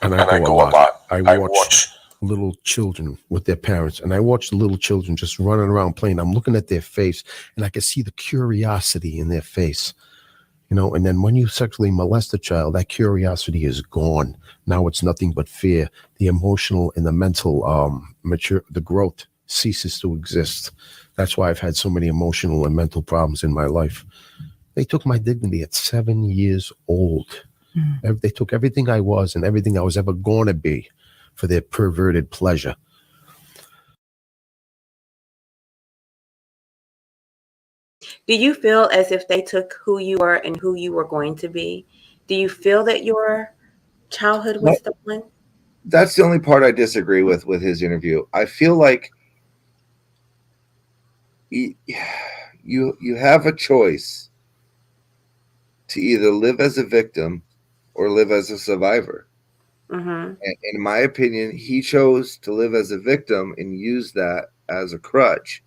And I go a lot. I watch little children with their parents, and I watch the little children just running around playing. I'm looking at their face, and I can see the curiosity in their face. And then when you sexually molest a child, that curiosity is gone. Now it's nothing but fear. The emotional and the mental the growth ceases to exist. That's why I've had so many emotional and mental problems in my life. They took my dignity at 7 years old. They took everything I was and everything I was ever going to be for their perverted pleasure. Do you feel as if they took who you were and who you were going to be? Do you feel that your childhood was stolen? That's the only part I disagree with his interview. I feel like you have a choice to either live as a victim or live as a survivor. Mm-hmm. And in my opinion, he chose to live as a victim and use that as a crutch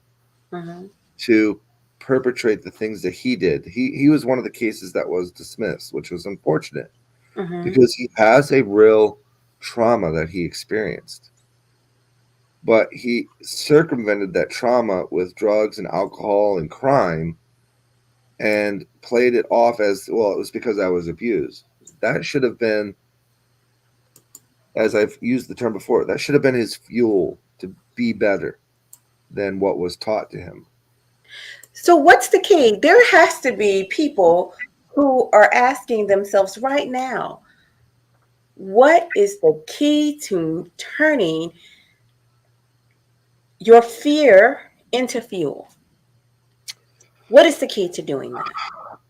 to perpetrate the things that he did. He was one of the cases that was dismissed, which was unfortunate because he has a real trauma that he experienced. But he circumvented that trauma with drugs and alcohol and crime and played it off as, well, it was because I was abused. That should have been, as I've used the term before, that should have been his fuel to be better than what was taught to him. So what's the key? There has to be people who are asking themselves right now, what is the key to turning your fear into fuel? What is the key to doing that?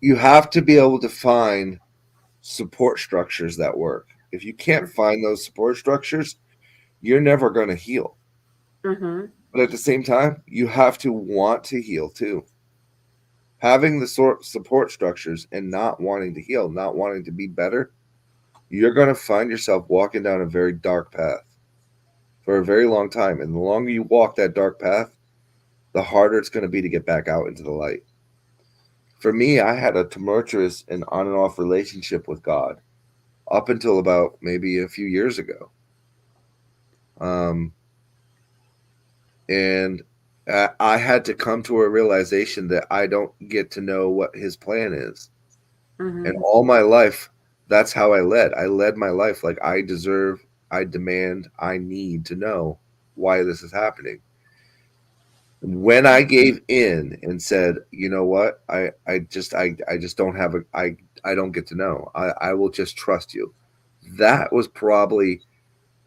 You have to be able to find support structures that work. If you can't find those support structures, you're never going to heal. But at the same time, you have to want to heal too. Having the support structures and not wanting to heal, not wanting to be better, you're going to find yourself walking down a very dark path for a very long time. And the longer you walk that dark path, the harder it's going to be to get back out into the light. For me, I had a tumultuous and on and off relationship with God up until about maybe a few years ago. And I had to come to a realization that I don't get to know what his plan is. And all my life, that's how I led. I led my life like I deserve, I demand, I need to know why this is happening. When I gave in and said, you know what, I just don't have I don't get to know. I will just trust you. That was probably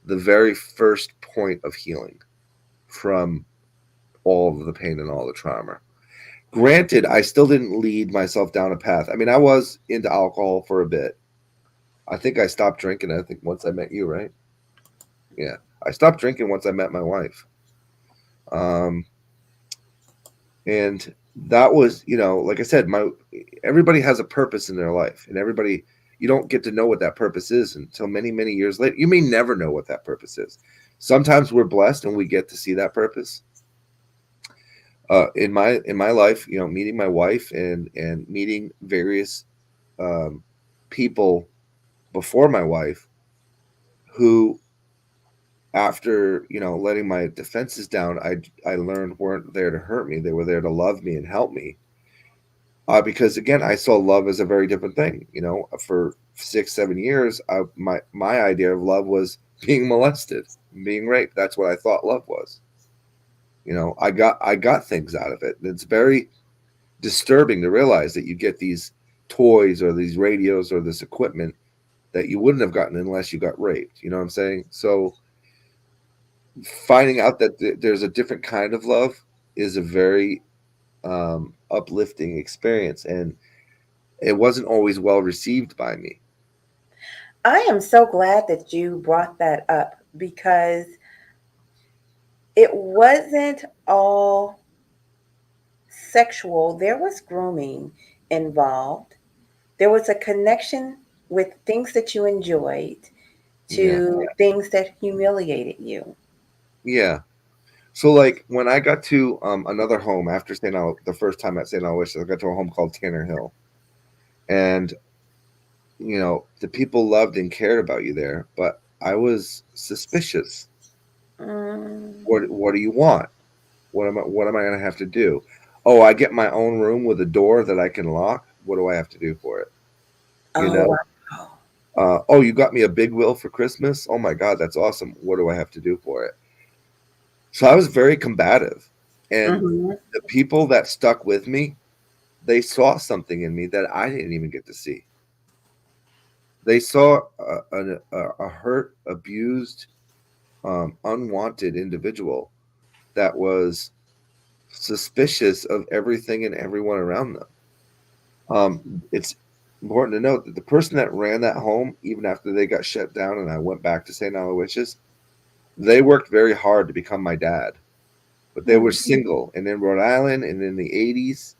the very first point of healing from all of the pain and all the trauma. Granted, I still didn't lead myself down a path. I mean, I was into alcohol for a bit. I think I stopped drinking, I think once I met you, right? Yeah. I stopped drinking once I met my wife. Um, and that was, like I said, everybody has a purpose in their life, and you don't get to know what that purpose is until many, many years later. You may never know what that purpose is. Sometimes we're blessed and we get to see that purpose. In my life, meeting my wife and meeting various um, people before my wife who, after letting my defenses down, I learned weren't there to hurt me. They were there to love me and help me. Because again, I saw love as a very different thing. For 6-7 years, my idea of love was being molested, being raped. That's what I thought love was. I got things out of it. And it's very disturbing to realize that you get these toys or these radios or this equipment that you wouldn't have gotten unless you got raped. You know what I'm saying? So finding out that there's a different kind of love is a very uplifting experience, and it wasn't always well received by me. I am so glad that you brought that up, because it wasn't all sexual. There was grooming involved. There was a connection with things that you enjoyed to things that humiliated you. Yeah. So like when I got to another home after the first time at St. Aloysius, I got to a home called Tanner Hill. And, the people loved and cared about you there, but I was suspicious. What do you want? What am I going to have to do? Oh, I get my own room with a door that I can lock. What do I have to do for it? Wow. Oh, you got me a big wheel for Christmas? Oh my God, that's awesome. What do I have to do for it? So I was very combative. And the people that stuck with me, they saw something in me that I didn't even get to see. They saw a hurt, abused, unwanted individual that was suspicious of everything and everyone around them. It's important to note that the person that ran that home, even after they got shut down and I went back to St. Aloysius, they worked very hard to become my dad. But they were single. And in Rhode Island and in the 80s,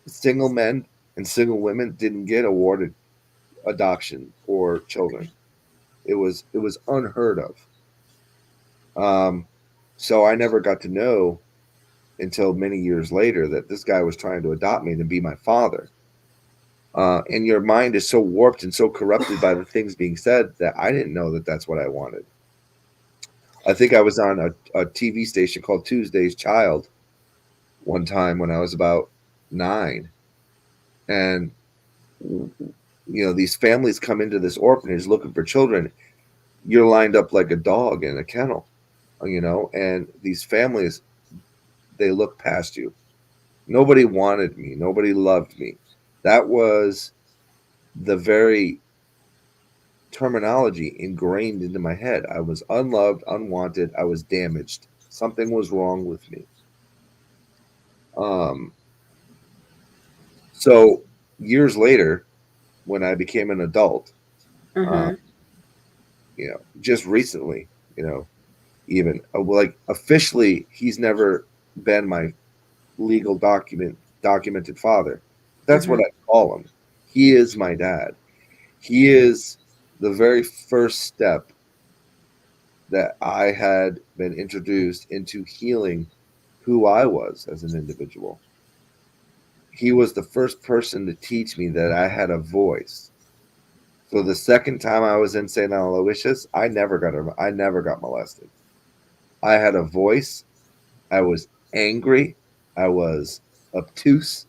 single men and single women didn't get awarded adoption or children. It was unheard of. So I never got to know until many years later that this guy was trying to adopt me and be my father. And your mind is so warped and so corrupted by the things being said that I didn't know that that's what I wanted. I think I was on a TV station called Tuesday's Child one time when I was about 9. And, these families come into this orphanage looking for children. You're lined up like a dog in a kennel, and these families, they look past you. Nobody wanted me. Nobody loved me. That was the very terminology ingrained into my head. I was unloved, unwanted. I was damaged. Something was wrong with me. So years later, when I became an adult, just recently, even like officially, he's never been my legal documented father. That's what I call him. He is my dad. He is the very first step that I had been introduced into healing who I was as an individual. He was the first person to teach me that I had a voice. So the second time I was in St. Aloysius, I never got molested. I had a voice. I was angry. I was obtuse.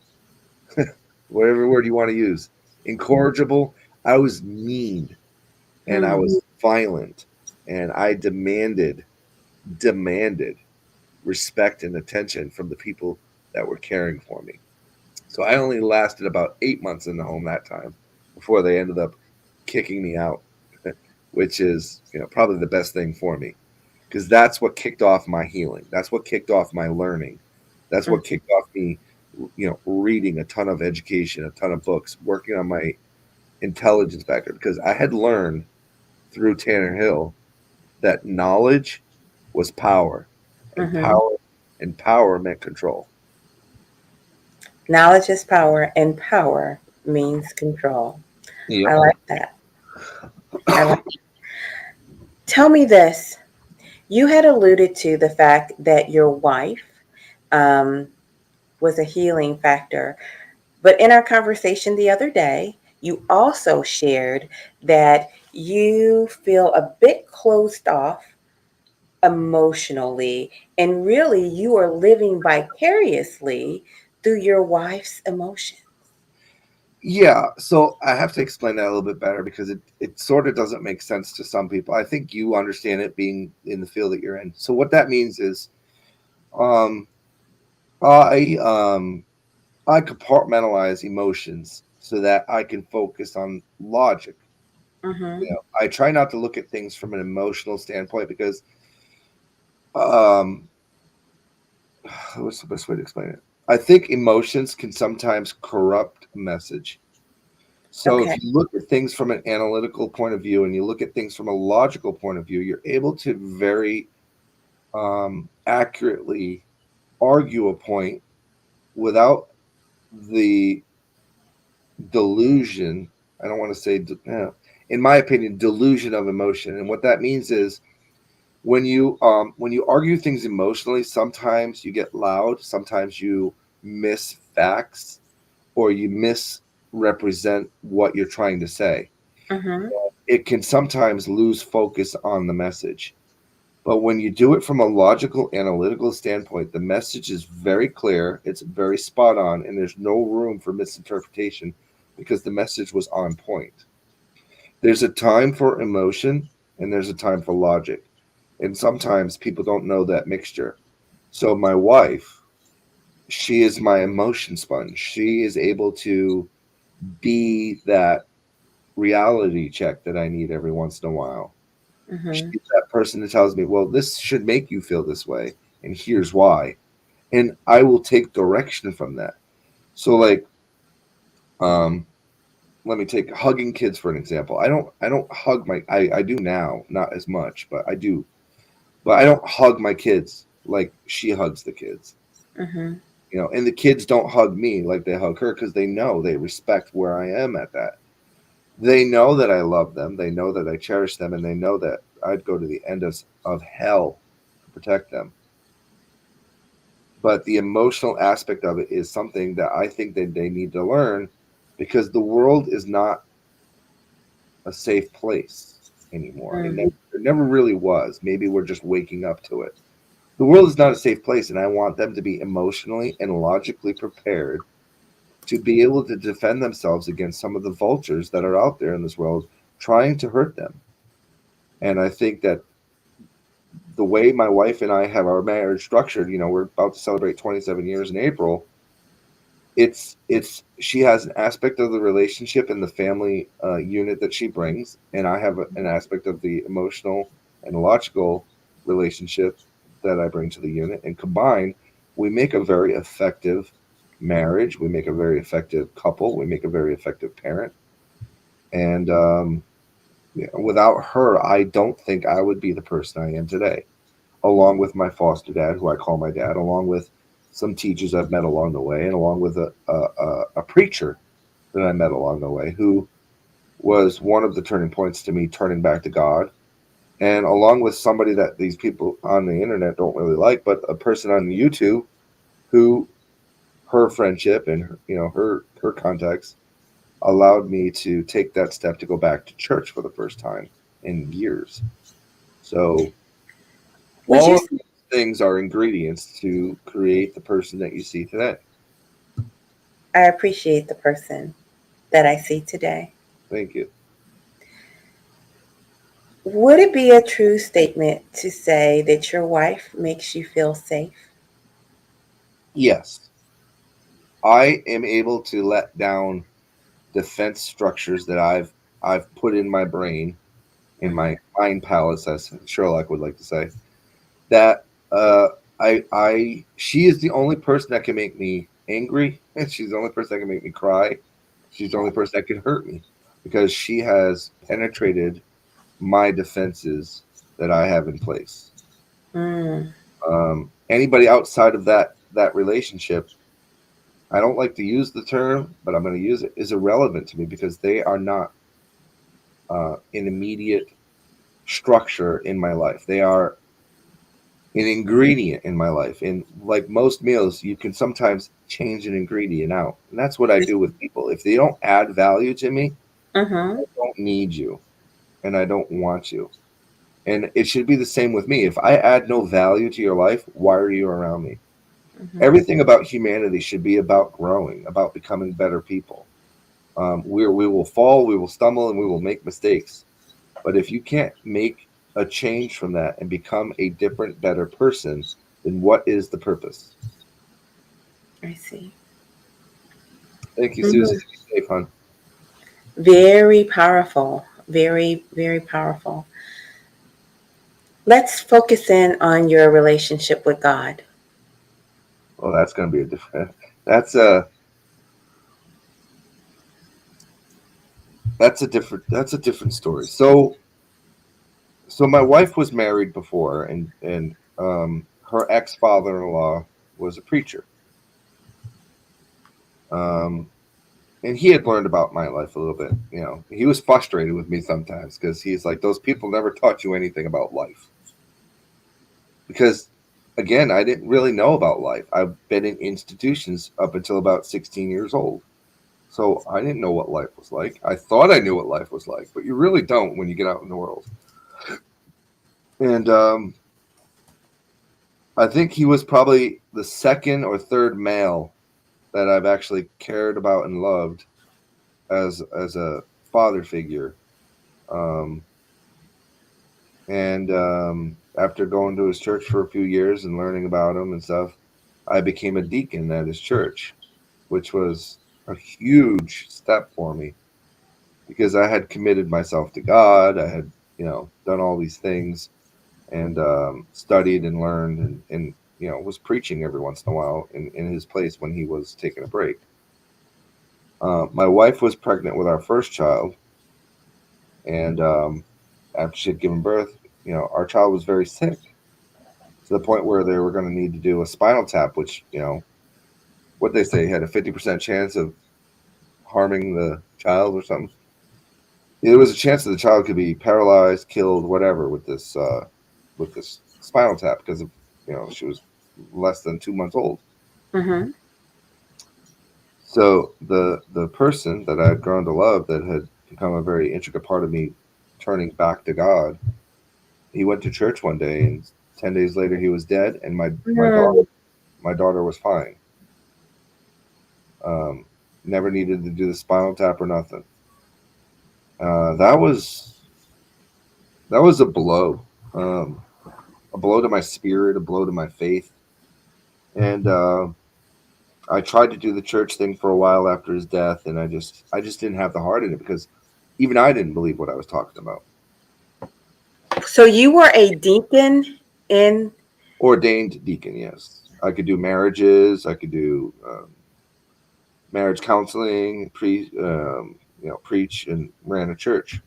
Whatever word you want to use. Incorrigible. I was mean. And I was violent. And I demanded respect and attention from the people that were caring for me. So I only lasted about 8 months in the home that time before they ended up kicking me out, which is, probably the best thing for me, because that's what kicked off my healing. That's what kicked off my learning. That's what kicked off me, reading a ton of education, a ton of books, working on my intelligence factor, because I had learned through Tanner Hill that knowledge was power, and power meant control. Knowledge is power, and power means control. Yep. I like that. Tell me this. You had alluded to the fact that your wife um, was a healing factor. But in our conversation the other day, you also shared that you feel a bit closed off emotionally, and really you are living vicariously through your wife's emotions. Yeah, so I have to explain that a little bit better because it sort of doesn't make sense to some people. I think you understand it being in the field that you're in. So what that means is um, I I compartmentalize emotions so that I can focus on logic. Mm-hmm. I try not to look at things from an emotional standpoint because um, what's the best way to explain it? I think emotions can sometimes corrupt a message. So Okay. if you look at things from an analytical point of view and you look at things from a logical point of view, you're able to very accurately argue a point without the delusion. I don't want to say, in my opinion, delusion of emotion. And what that means is when you argue things emotionally, sometimes you get loud, sometimes you miss facts, or you misrepresent what you're trying to say. Mm-hmm. It can sometimes lose focus on the message. But when you do it from a logical, analytical standpoint, the message is very clear, it's very spot on, and there's no room for misinterpretation because the message was on point. There's a time for emotion and there's a time for logic. And sometimes people don't know that mixture. So my wife, she is my emotion sponge. She is able to be that reality check that I need every once in a while. She's Mm-hmm. that person that tells me, well, this should make you feel this way, and here's why. And I will take direction from that. So like um let me take hugging kids for an example. I don't hug I do now, not as much, but I do. But I don't hug my kids like she hugs the kids. Mm-hmm. And the kids don't hug me like they hug her because they respect where I am at that. They know that I love them. They know that I cherish them, and they know that I'd go to the end of hell to protect them. But the emotional aspect of it is something that I think that they need to learn because the world is not a safe place anymore. It never really was. Maybe we're just waking up to it. The world is not a safe place, and I want them to be emotionally and logically prepared to be able to defend themselves against some of the vultures that are out there in this world trying to hurt them. And I think that the way my wife and I have our marriage structured, we're about to celebrate 27 years in April. It's she has an aspect of the relationship and the family unit that she brings, and I have an aspect of the emotional and logical relationship that I bring to the unit, and combined, we make a very effective marriage. We make a very effective couple. We make a very effective parent, and without her, I don't think I would be the person I am today. Along with my foster dad, who I call my dad, along with some teachers I've met along the way, and along with a preacher that I met along the way, who was one of the turning points to me turning back to God, and along with somebody that these people on the internet don't really like, but a person on YouTube who her friendship and her contacts allowed me to take that step to go back to church for the first time in years. So Would all you? of these things are ingredients to create the person that you see today. I appreciate the person that I see today. Thank you. Would it be a true statement to say that your wife makes you feel safe? Yes, I am able to let down defense structures that I've put in my brain, in Mm-hmm. my mind palace, as Sherlock would like to say. That uh, I she is the only person that can make me angry, and she's the only person that can make me cry. She's the only person that can hurt me because she has penetrated my defenses that I have in place. Mm. Anybody outside of that relationship, I don't like to use the term, but I'm going to use it, is irrelevant to me because they are not an immediate structure in my life. They are an ingredient in my life. And like most meals, you can sometimes change an ingredient out. And that's what I do with people. If they don't add value to me, Mm-hmm. I don't need you and I don't want you. And it should be the same with me. If I add no value to your life, why are you around me? Mm-hmm. Everything about humanity should be about growing, about becoming better people. We will fall, we will stumble, and we will make mistakes. But if you can't make a change from that and become a different, better person, then what is the purpose? I see. Thank you, Mm-hmm. Susie. Be safe, hon. Very powerful. Very, very powerful. Let's focus in on your relationship with God. Well, that's going to be a different. That's a different story. So my wife was married before, and her ex-father-in-law was a preacher. And he had learned about my life a little bit. You know, he was frustrated with me sometimes because he's like, those people never taught you anything about life. Because, again, I didn't really know about life. I've been in institutions up until about 16 years old. So I didn't know what life was like. I thought I knew what life was like, but you really don't when you get out in the world. And I think he was probably the second or third male that I've actually cared about and loved as a father figure. After going to his church for a few years and learning about him and stuff, I became a deacon at his church, which was a huge step for me because I had committed myself to God. I had, done all these things and studied and learned and was preaching every once in a while in his place when he was taking a break. My wife was pregnant with our first child, and after she had given birth, our child was very sick to the point where they were going to need to do a spinal tap, which, what they say had a 50% chance of harming the child or something. There was a chance that the child could be paralyzed, killed, whatever with this spinal tap because of, she was less than 2 months old. Mm-hmm. So the person that I had grown to love, that had become a very intricate part of me turning back to God, he went to church one day, and 10 days later he was dead, and my daughter was fine. Never needed to do the spinal tap or nothing. That was a blow, a blow to my spirit, a blow to my faith, and I tried to do the church thing for a while after his death, and I just didn't have the heart in it because even I didn't believe what I was talking about. So you were a deacon in... Ordained deacon, yes. I could do marriages. I could do marriage counseling, preach, and ran a church.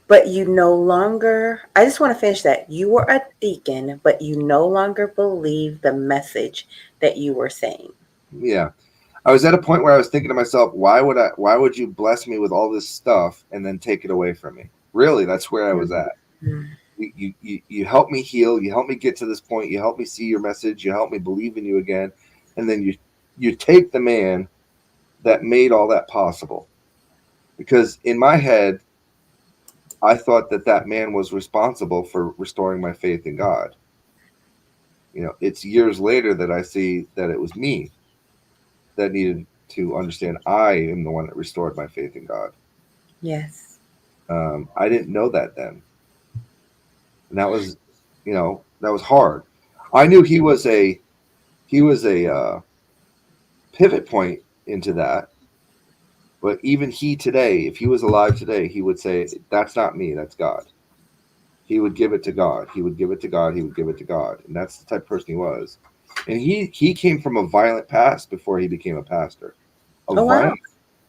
But you no longer... I just want to finish that. You were a deacon, but you no longer believe the message that you were saying. Yeah. I was at a point where I was thinking to myself, why would you bless me with all this stuff and then take it away from me? Really, that's where I was at. Mm-hmm. You help me heal, you help me get to this point, you help me see your message, you help me believe in you again, and then you take the man that made all that possible. Because in my head, I thought that man was responsible for restoring my faith in God. It's years later that I see that it was me that needed to understand I am the one that restored my faith in God. Yes. I didn't know that then. And that was, that was hard. I knew he was a pivot point into that. But even he today, if he was alive today, he would say, that's not me, that's God. He would give it to God. He would give it to God. He would give it to God. And that's the type of person he was. And he came from a violent past before he became a pastor. Wow.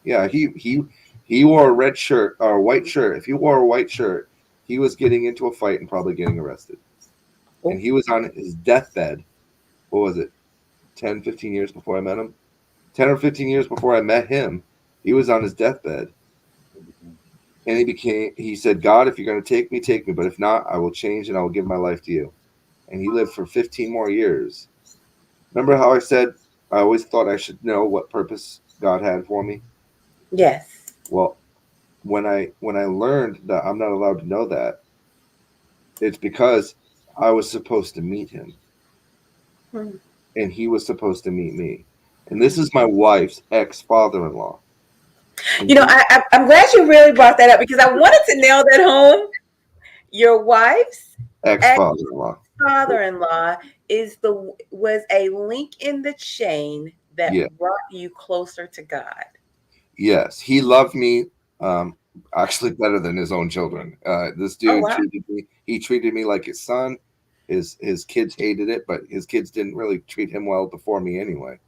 Yeah, he wore a red shirt or a white shirt. If he wore a white shirt, he was getting into a fight and probably getting arrested. And he was on his deathbed. What was it? 10, 15 years before I met him? 10 or 15 years before I met him, he was on his deathbed. And he said, God, if you're going to take me, take me. But if not, I will change and I will give my life to you. And he lived for 15 more years. Remember how I said I always thought I should know what purpose God had for me? Yes. Well, when I learned that I'm not allowed to know that, it's because I was supposed to meet him. And he was supposed to meet me. And this is my wife's ex-father-in-law. You know, I'm glad you really brought that up because I wanted to nail that home. Your wife's ex-father-in-law was a link in the chain that brought you closer to God. Yes, he loved me actually better than his own children. This dude treated me like his son. His kids hated it, but his kids didn't really treat him well before me anyway.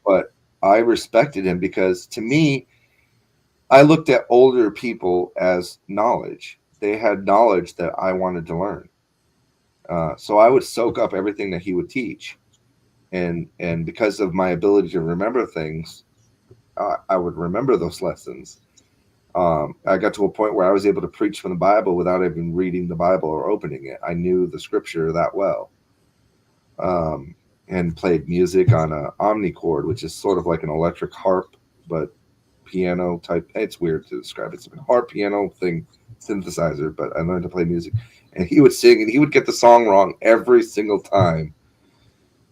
But I respected him because to me, I looked at older people as knowledge. They had knowledge that I wanted to learn. So I would soak up everything that he would teach. And because of my ability to remember things, I would remember those lessons. I got to a point where I was able to preach from the Bible without even reading the Bible or opening it. I knew the scripture that well. And played music on an omnichord, which is sort of like an electric harp, but piano type. It's weird to describe. It's a harp piano thing, synthesizer, but I learned to play music. And he would sing, and he would get the song wrong every single time.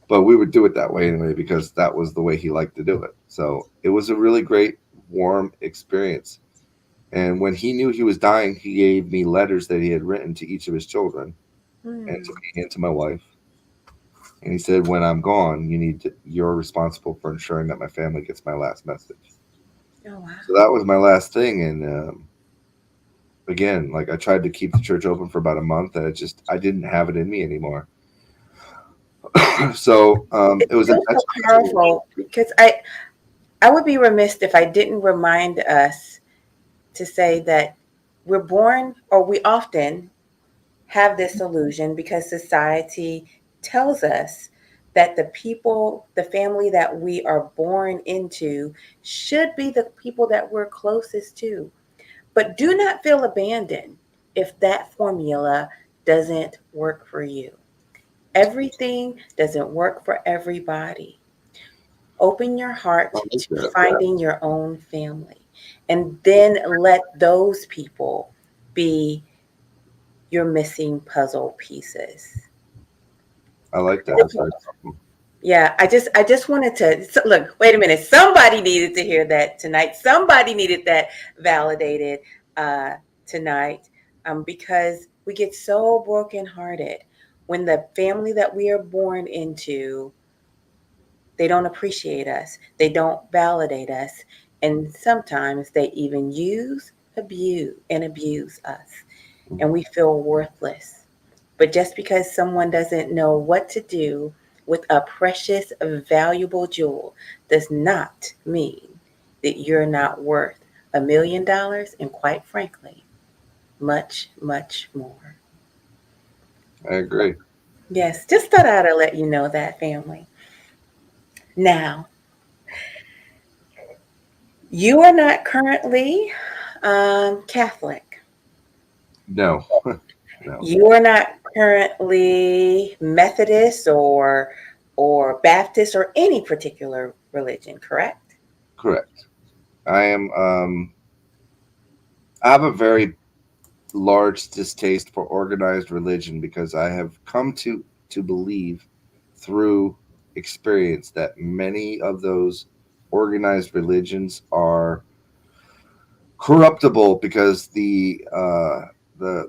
But we would do it that way anyway, because that was the way he liked to do it. So it was a really great, warm experience. And when he knew he was dying, he gave me letters that he had written to each of his children and to me and to my wife. And he said, when I'm gone, you're responsible for ensuring that my family gets my last message. Oh, wow. So that was my last thing. And again, like I tried to keep the church open for about a month, and I didn't have it in me anymore. So it was so powerful because I would be remiss if I didn't remind us to say that we're born, or we often have this illusion because society tells us that the family that we are born into should be the people that we're closest to. But do not feel abandoned if that formula doesn't work for you. Everything doesn't work for everybody. Open your heart to finding your own family, and then let those people be your missing puzzle pieces. I like that. Yeah, I just wanted to look. Wait a minute. Somebody needed to hear that tonight. Somebody needed that validated tonight, because we get so brokenhearted when the family that we are born into, they don't appreciate us. They don't validate us, and sometimes they even abuse us, and we feel worthless. But just because someone doesn't know what to do with a precious, valuable jewel does not mean that you're not worth $1 million, and quite frankly, much, much more. I agree. Yes, just thought I'd let you know that, family. Now, you are not currently Catholic. No. No. You are not currently Methodist or Baptist or any particular religion, correct? Correct. I am. I have a very large distaste for organized religion because I have come to believe through experience that many of those organized religions are corruptible because the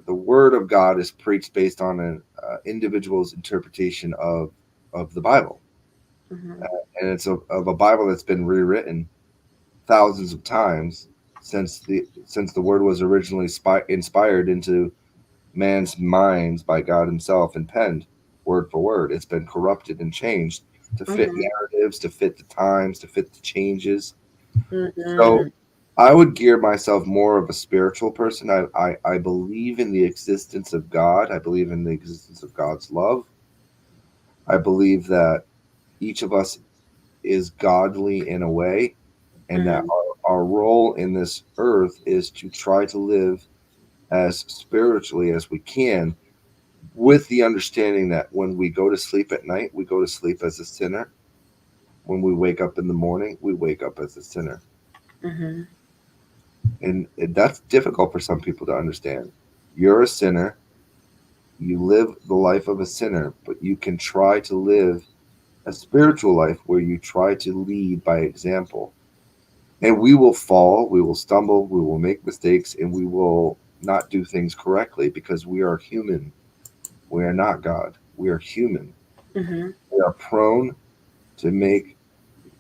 word of God is preached based on an individual's interpretation of the Bible, and it's of a Bible that's been rewritten thousands of times since the word was originally inspired into man's minds by God himself and penned word for word. It's been corrupted and changed to fit narratives, to fit the times, to fit the changes. So I would gear myself more of a spiritual person. I believe in the existence of God. I believe in the existence of God's love. I believe that each of us is godly in a way, and that our role in this earth is to try to live as spiritually as we can, with the understanding that when we go to sleep at night, we go to sleep as a sinner. When we wake up in the morning, we wake up as a sinner. Mm-hmm. And that's difficult for some people to understand. You're a sinner. You live the life of a sinner, but you can try to live a spiritual life where you try to lead by example. And we will fall, we will stumble, we will make mistakes, and we will not do things correctly because we are human. We are not God. We are human. Mm-hmm. We are prone to make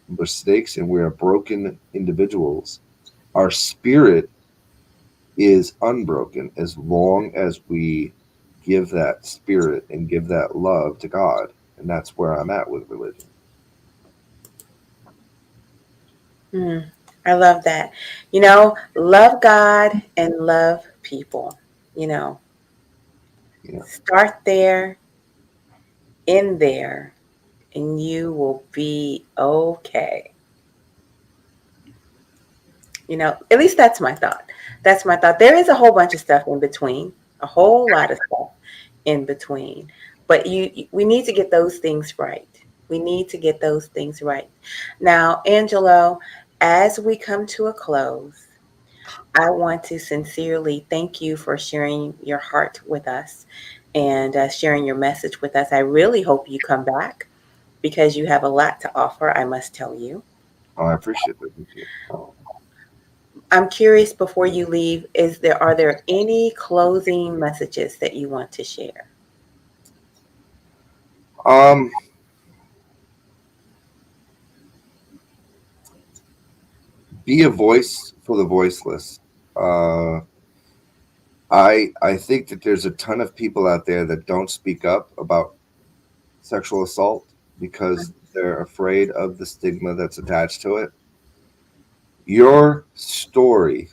mistakes, and we are broken individuals. Our spirit is unbroken as long as we give that spirit and give that love to God. And that's where I'm at with religion. I love that. Love God and love people. Yeah. Start there, end there, and you will be okay. At least that's my thought. That's my thought. There is a whole bunch of stuff in between, a whole lot of stuff in between. But we need to get those things right. We need to get those things right. Now, Angelo, as we come to a close, I want to sincerely thank you for sharing your heart with us and sharing your message with us. I really hope you come back because you have a lot to offer, I must tell you. Oh, I appreciate that. Thank you. I'm curious, before you leave, are there any closing messages that you want to share? Be a voice for the voiceless. I think that there's a ton of people out there that don't speak up about sexual assault because they're afraid of the stigma that's attached to it. Your story,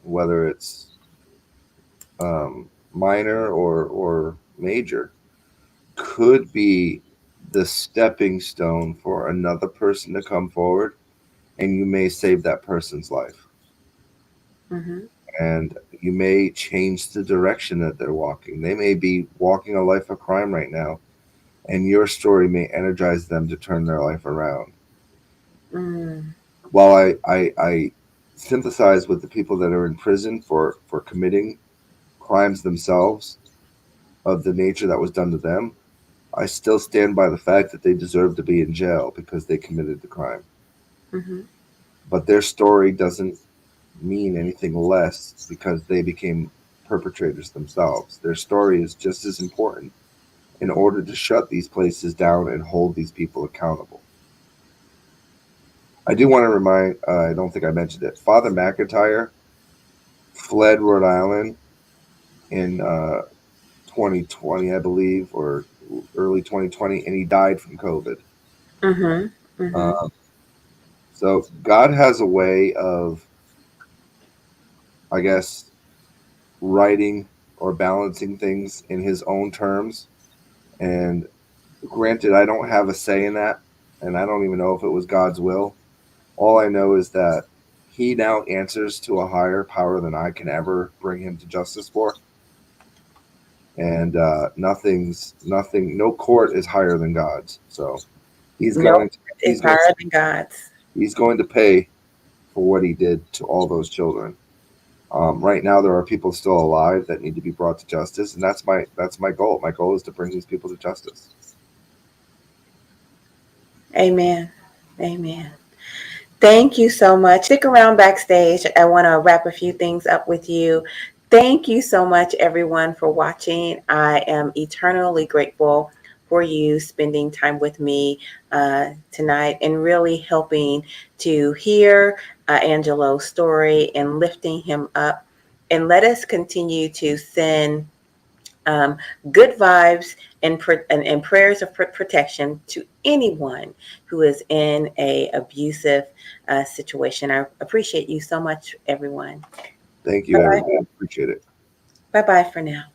whether it's minor or major, could be the stepping stone for another person to come forward, and you may save that person's life. Mm-hmm. And you may change the direction that they're walking. They may be walking a life of crime right now, and your story may energize them to turn their life around. While I sympathize with the people that are in prison for committing crimes themselves of the nature that was done to them, I still stand by the fact that they deserve to be in jail because they committed the crime. Mm-hmm. But their story doesn't mean anything less because they became perpetrators themselves. Their story is just as important in order to shut these places down and hold these people accountable. I do want to remind, I don't think I mentioned it, Father McIntyre fled Rhode Island in 2020, I believe, or early 2020, and he died from COVID. Mm-hmm. Mm-hmm. So God has a way of, I guess, writing or balancing things in his own terms. And granted, I don't have a say in that, and I don't even know if it was God's will. All I know is that he now answers to a higher power than I can ever bring him to justice for. And no court is higher than God's. So he's going to pay for what he did to all those children. Right now, there are people still alive that need to be brought to justice, and that's my goal. My goal is to bring these people to justice. Amen. Amen. Thank you so much. Stick around backstage. I want to wrap a few things up with you. Thank you so much, everyone, for watching. I am eternally grateful for you spending time with me tonight and really helping to hear Angelo's story and lifting him up. And let us continue to send Good vibes and prayers of protection to anyone who is in a abusive situation. I appreciate you so much, everyone. Thank you, Bye-bye. everyone. Appreciate it. Bye-bye for now.